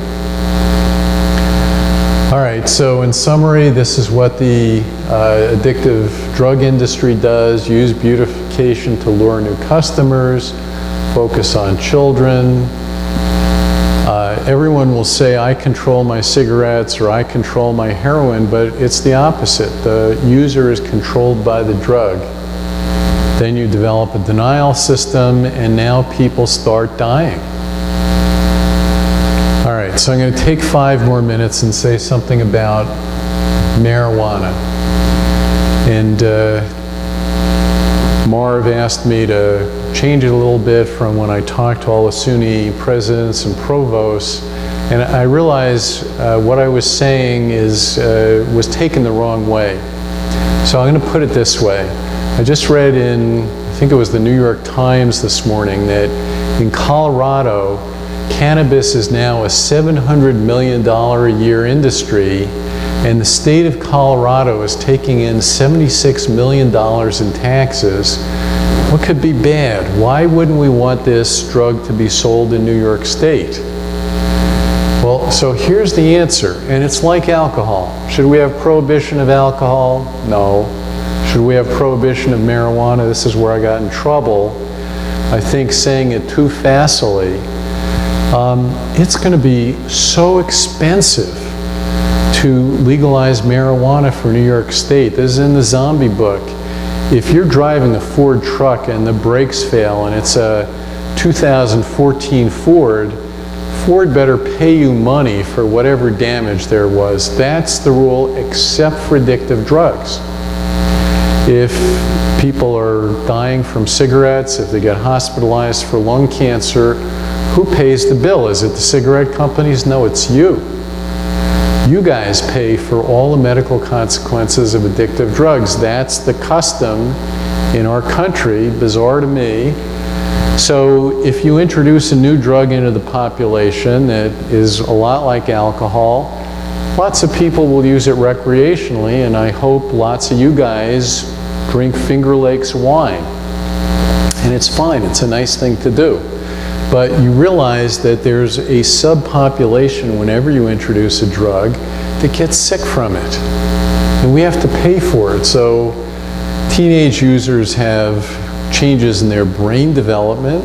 [SPEAKER 2] All right, so in summary, this is what the addictive drug industry does: use beautification to lure new customers, focus on children. Everyone will say, I control my cigarettes or I control my heroin, but it's the opposite. The user is controlled by the drug. Then you develop a denial system, and now people start dying. All right, so I'm going to take 5 more minutes and say something about marijuana. And Marv asked me to change it a little bit from when I talked to all the SUNY presidents and provosts, and I realized what I was saying was taken the wrong way. So I'm going to put it this way. I just read in, I think it was the New York Times this morning, that in Colorado, cannabis is now a $700 million a year industry, and the state of Colorado is taking in $76 million in taxes. What could be bad? Why wouldn't we want this drug to be sold in New York State? Well, so here's the answer, and it's like alcohol. Should we have prohibition of alcohol? No. Should we have prohibition of marijuana? This is where I got in trouble. I think saying it too facilely, it's going to be so expensive to legalize marijuana for New York State. This is in the zombie book. If you're driving a Ford truck and the brakes fail and it's a 2014 Ford, Ford better pay you money for whatever damage there was. That's the rule, except for addictive drugs. If people are dying from cigarettes, if they get hospitalized for lung cancer, who pays the bill? Is it the cigarette companies? No, it's you. You guys pay for all the medical consequences of addictive drugs. That's the custom in our country, bizarre to me. So if you introduce a new drug into the population that is a lot like alcohol, lots of people will use it recreationally, and I hope lots of you guys drink Finger Lakes wine. And it's fine, it's a nice thing to do. But you realize that there's a subpopulation whenever you introduce a drug that gets sick from it. And we have to pay for it. So teenage users have changes in their brain development.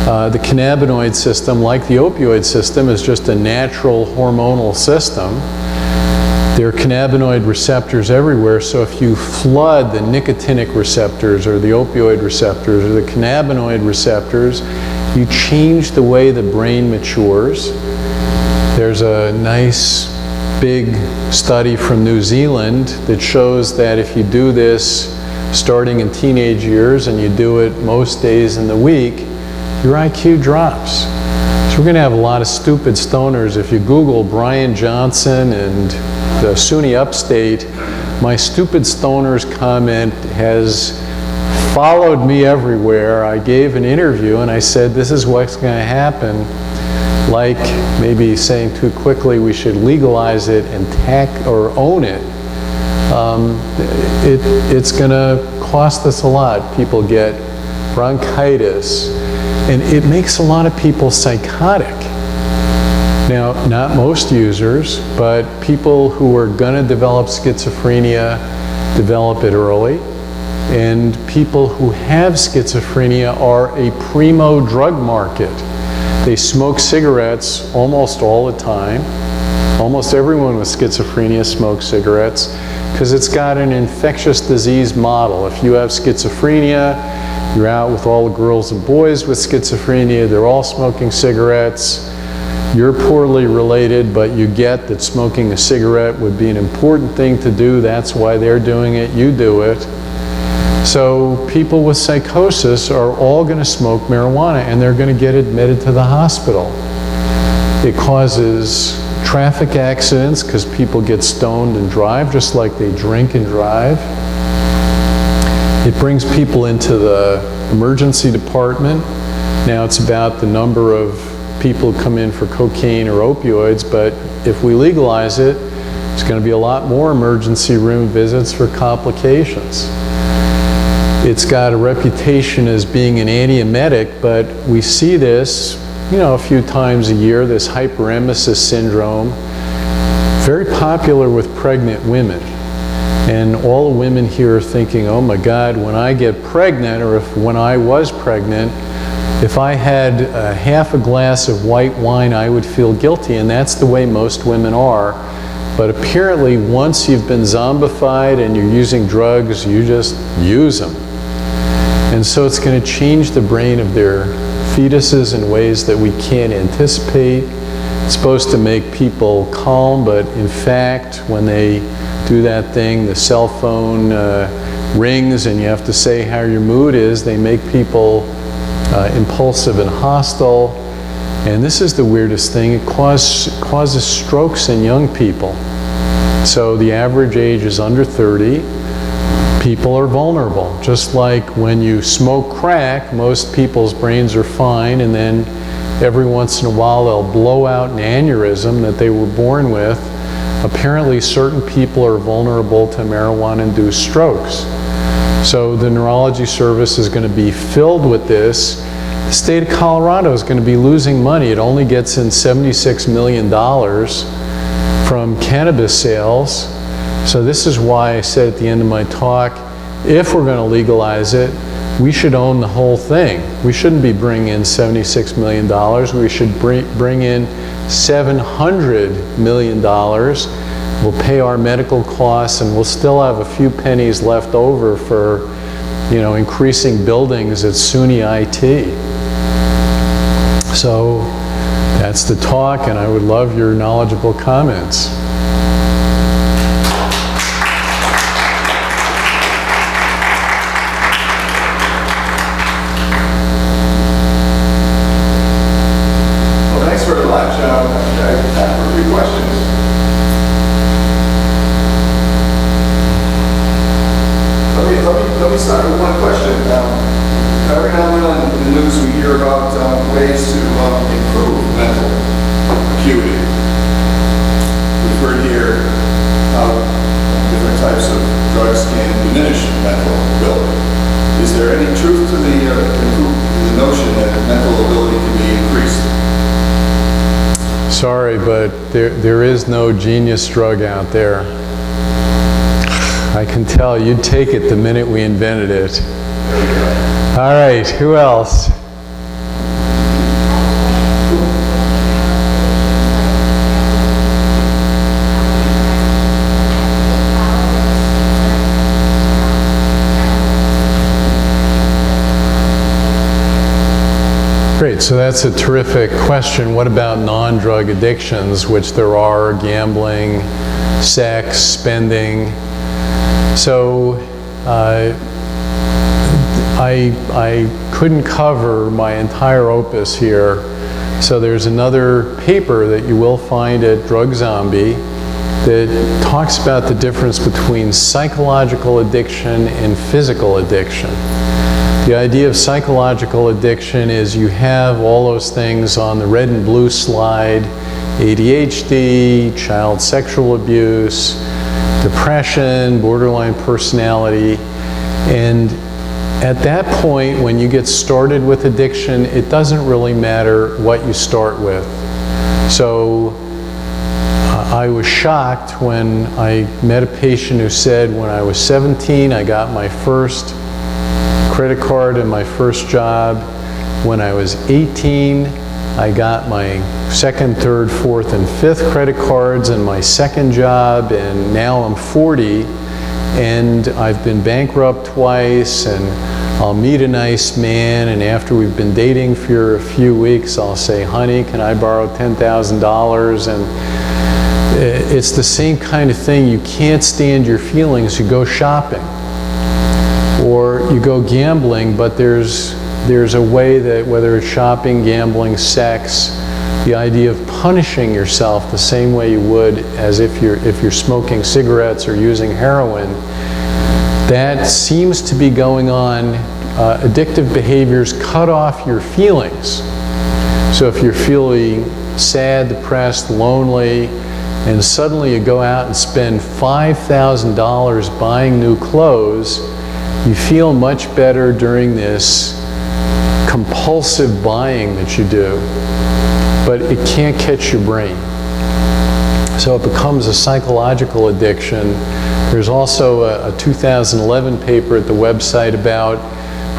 [SPEAKER 2] The cannabinoid system, like the opioid system, is just a natural hormonal system. There are cannabinoid receptors everywhere, so if you flood the nicotinic receptors or the opioid receptors or the cannabinoid receptors, you change the way the brain matures. There's a nice big study from New Zealand that shows that if you do this starting in teenage years and you do it most days in the week, your IQ drops. So we're going to have a lot of stupid stoners. If you Google Brian Johnson and the SUNY Upstate, my stupid stoners comment has followed me everywhere. I gave an interview and I said, this is what's going to happen. Like maybe saying too quickly we should legalize it and or own it. It's going to cost us a lot. People get bronchitis, and it makes a lot of people psychotic. Now, not most users, but people who are going to develop schizophrenia develop it early. And people who have schizophrenia are a primo drug market. They smoke cigarettes almost all the time. Almost everyone with schizophrenia smokes cigarettes because it's got an infectious disease model. If you have schizophrenia, you're out with all the girls and boys with schizophrenia, they're all smoking cigarettes. You're poorly related, but you get that smoking a cigarette would be an important thing to do. That's why they're doing it, you do it. So people with psychosis are all going to smoke marijuana and they're going to get admitted to the hospital. It causes traffic accidents because people get stoned and drive just like they drink and drive. It brings people into the emergency department. Now it's about the number of people who come in for cocaine or opioids, but if we legalize it, there's going to be a lot more emergency room visits for complications. It's got a reputation as being an antiemetic, but we see this, a few times a year, this hyperemesis syndrome, very popular with pregnant women. And all the women here are thinking, oh my God, when I get pregnant, or when I was pregnant, if I had half a glass of white wine, I would feel guilty, and that's the way most women are. But apparently, once you've been zombified and you're using drugs, you just use them. And so it's going to change the brain of their fetuses in ways that we can't anticipate. It's supposed to make people calm, but in fact, when they do that thing, the cell phone rings and you have to say how your mood is, they make people impulsive and hostile. And this is the weirdest thing, it causes strokes in young people. So the average age is under 30. People are vulnerable. Just like when you smoke crack, most people's brains are fine, and then every once in a while they'll blow out an aneurysm that they were born with. Apparently certain people are vulnerable to marijuana-induced strokes. So the neurology service is going to be filled with this. The state of Colorado is going to be losing money. It only gets in $76 million from cannabis sales. So this is why I said at the end of my talk, if we're going to legalize it, we should own the whole thing. We shouldn't be bringing in $76 million. We should bring in $700 million. We'll pay our medical costs, and we'll still have a few pennies left over for, increasing buildings at SUNY IT. So that's the talk, and I would love your knowledgeable comments.
[SPEAKER 1] Thanks very much. I have a few questions. Let me start with one question. Every now and then in the news we hear about ways to improve mental acuity. We've heard here how different types of drugs can diminish mental ability. Is there any truth to the notion that mental ability can be increased?
[SPEAKER 2] Sorry, but there is no genius drug out there. I can tell you'd take it the minute we invented it. All right, who else? Great, so that's a terrific question. What about non-drug addictions, which there are: gambling, sex, spending? So I couldn't cover my entire opus here. So there's another paper that you will find at Drug Zombie that talks about the difference between psychological addiction and physical addiction. The idea of psychological addiction is you have all those things on the red and blue slide: ADHD, child sexual abuse, depression, borderline personality. And at that point, when you get started with addiction, it doesn't really matter what you start with. So I was shocked when I met a patient who said, when I was 17, I got my first credit card and my first job. When I was 18, I got my second, third, fourth, and fifth credit cards and my second job, and now I'm 40, and I've been bankrupt twice, and I'll meet a nice man, and after we've been dating for a few weeks, I'll say, honey, can I borrow $10,000? And it's the same kind of thing. You can't stand your feelings, you go shopping. Or you go gambling, but there's a way that, whether it's shopping, gambling, sex, the idea of punishing yourself the same way you would as if you're smoking cigarettes or using heroin, that seems to be going on. Addictive behaviors cut off your feelings. So if you're feeling sad, depressed, lonely, and suddenly you go out and spend $5,000 buying new clothes, you feel much better during this compulsive buying that you do, but it can't catch your brain. So it becomes a psychological addiction. There's also a 2011 paper at the website about,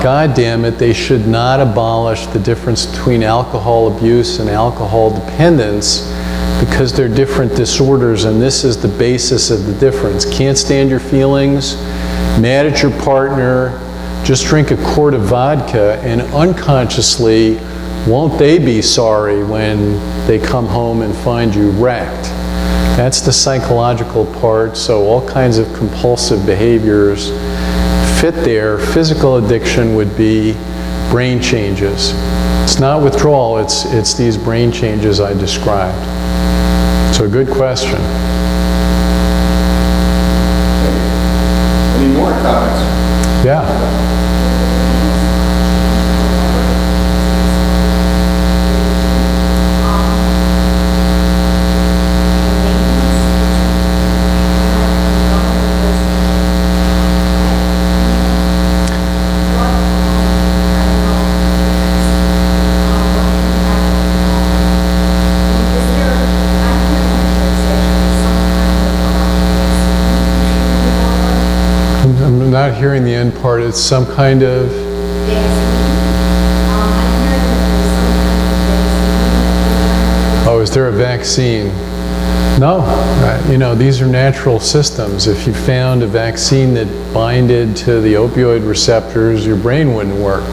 [SPEAKER 2] God damn it, they should not abolish the difference between alcohol abuse and alcohol dependence, because they're different disorders, and this is the basis of the difference. Can't stand your feelings, mad at your partner, just drink a quart of vodka, and unconsciously, won't they be sorry when they come home and find you wrecked? That's the psychological part. So all kinds of compulsive behaviors fit there. Physical addiction would be brain changes. It's not withdrawal, it's these brain changes I described. So good question.
[SPEAKER 1] Any more comments?
[SPEAKER 2] Yeah. I'm not hearing the end part. It's some kind of... Oh, is there a vaccine? No. You know, these are natural systems. If you found a vaccine that binded to the opioid receptors, your brain wouldn't work.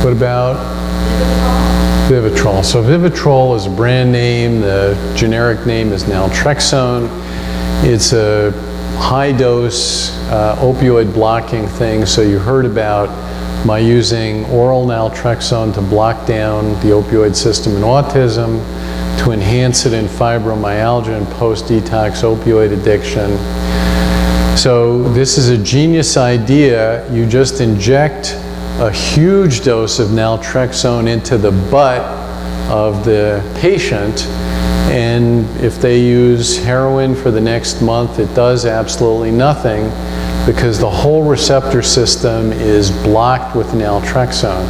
[SPEAKER 2] What about Vivitrol? So Vivitrol is a brand name. The generic name is naltrexone. It's a high-dose opioid blocking thing. So you heard about my using oral naltrexone to block down the opioid system in autism, to enhance it in fibromyalgia and post-detox opioid addiction. So this is a genius idea. You just inject a huge dose of naltrexone into the butt of the patient, and if they use heroin for the next month, it does absolutely nothing because the whole receptor system is blocked with naltrexone.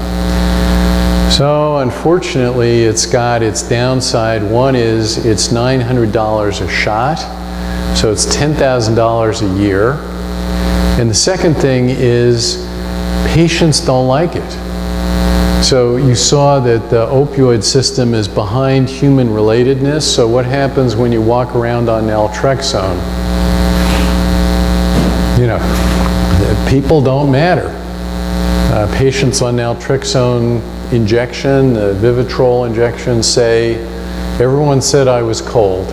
[SPEAKER 2] So unfortunately, it's got its downside. One is it's $900 a shot, so it's $10,000 a year. And the second thing is patients don't like it. So you saw that the opioid system is behind human relatedness. So what happens when you walk around on naltrexone? You know, people don't matter. Patients on naltrexone injection, the Vivitrol injection, say, everyone said I was cold.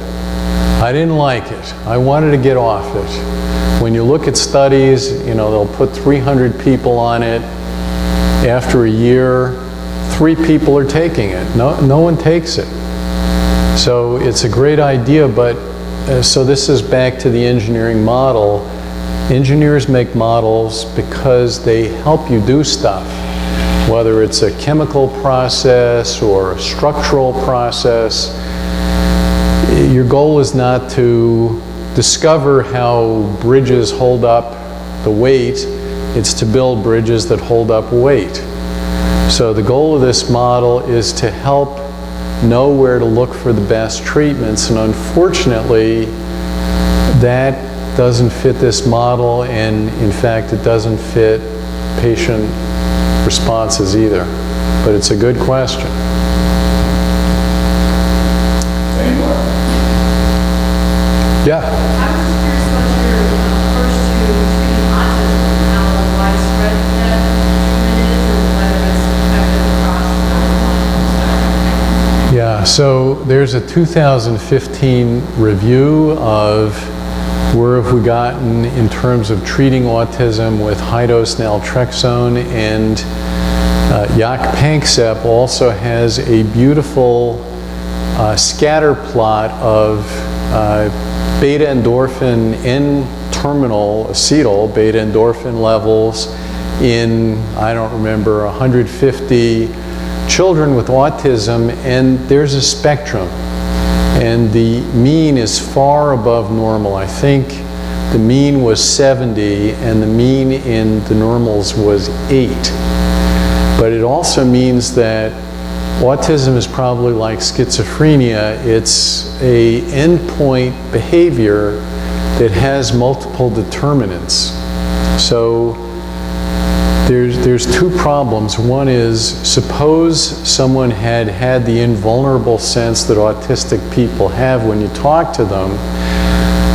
[SPEAKER 2] I didn't like it. I wanted to get off it. When you look at studies, you know, they'll put 300 people on it. After a year, 3 people are taking it. No one takes it. So it's a great idea, but so this is back to the engineering model. Engineers make models because they help you do stuff, whether it's a chemical process or a structural process. Your goal is not to discover how bridges hold up the weight, it's to build bridges that hold up weight. So the goal of this model is to help know where to look for the best treatments, and unfortunately that doesn't fit this model, and in fact it doesn't fit patient responses either. But it's a good question. Yeah.
[SPEAKER 3] I was just curious about your approach to treating autism, how widespread that treatment is, and whether it's effective across.
[SPEAKER 2] Yeah, so there's a 2015 review of where have we gotten in terms of treating autism with high-dose naltrexone, and Jaak Panksepp also has a beautiful scatter plot of beta endorphin N-terminal acetyl beta endorphin levels in, I don't remember, 150 children with autism, and there's a spectrum. And the mean is far above normal. I think the mean was 70 and the mean in the normals was 8. But it also means that autism is probably like schizophrenia. It's a endpoint behavior that has multiple determinants. So there's 2 problems. One is, suppose someone had the invulnerable sense that autistic people have when you talk to them.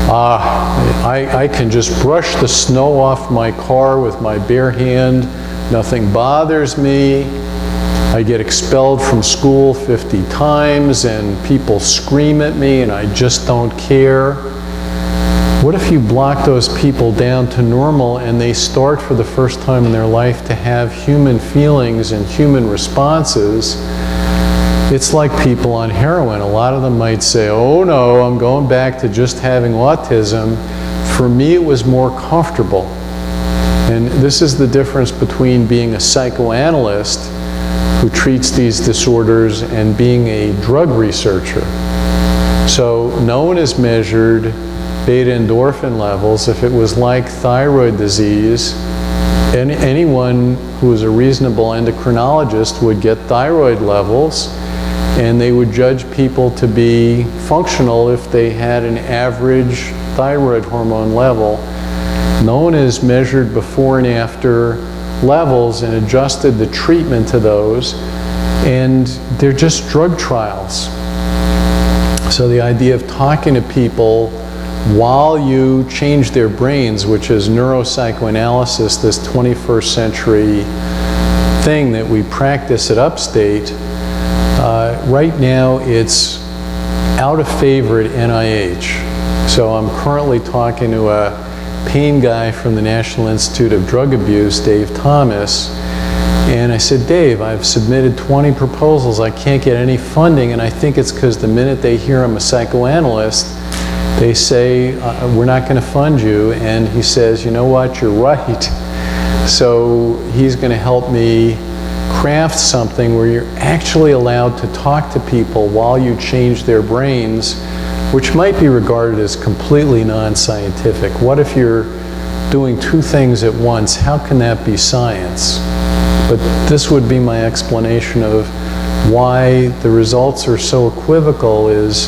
[SPEAKER 2] I can just brush the snow off my car with my bare hand. Nothing bothers me. I get expelled from school 50 times and people scream at me and I just don't care. What if you block those people down to normal and they start for the first time in their life to have human feelings and human responses? It's like people on heroin. A lot of them might say, oh no, I'm going back to just having autism. For me, it was more comfortable. And this is the difference between being a psychoanalyst who treats these disorders and being a drug researcher. So no one has measured beta endorphin levels. If it was like thyroid disease, anyone who is a reasonable endocrinologist would get thyroid levels, and they would judge people to be functional if they had an average thyroid hormone level. No one has measured before and after levels and adjusted the treatment to those, and they're just drug trials. So the idea of talking to people while you change their brains, which is neuropsychoanalysis, this 21st century thing that we practice at Upstate, right now it's out of favor at NIH. So I'm currently talking to a pain guy from the National Institute of Drug Abuse, Dave Thomas, and I said, Dave, I've submitted 20 proposals, I can't get any funding, and I think it's because the minute they hear I'm a psychoanalyst, they say, we're not going to fund you. And he says, you know what, you're right. So he's going to help me craft something where you're actually allowed to talk to people while you change their brains, which might be regarded as completely non-scientific. What if you're doing two things at once? How can that be science? But this would be my explanation of why the results are so equivocal, is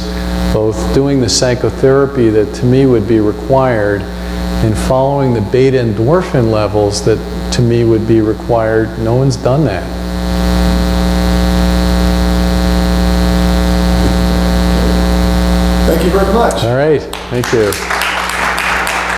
[SPEAKER 2] both doing the psychotherapy that to me would be required and following the beta endorphin levels that to me would be required. No one's done that.
[SPEAKER 1] Thank you very much.
[SPEAKER 2] All right, thank you.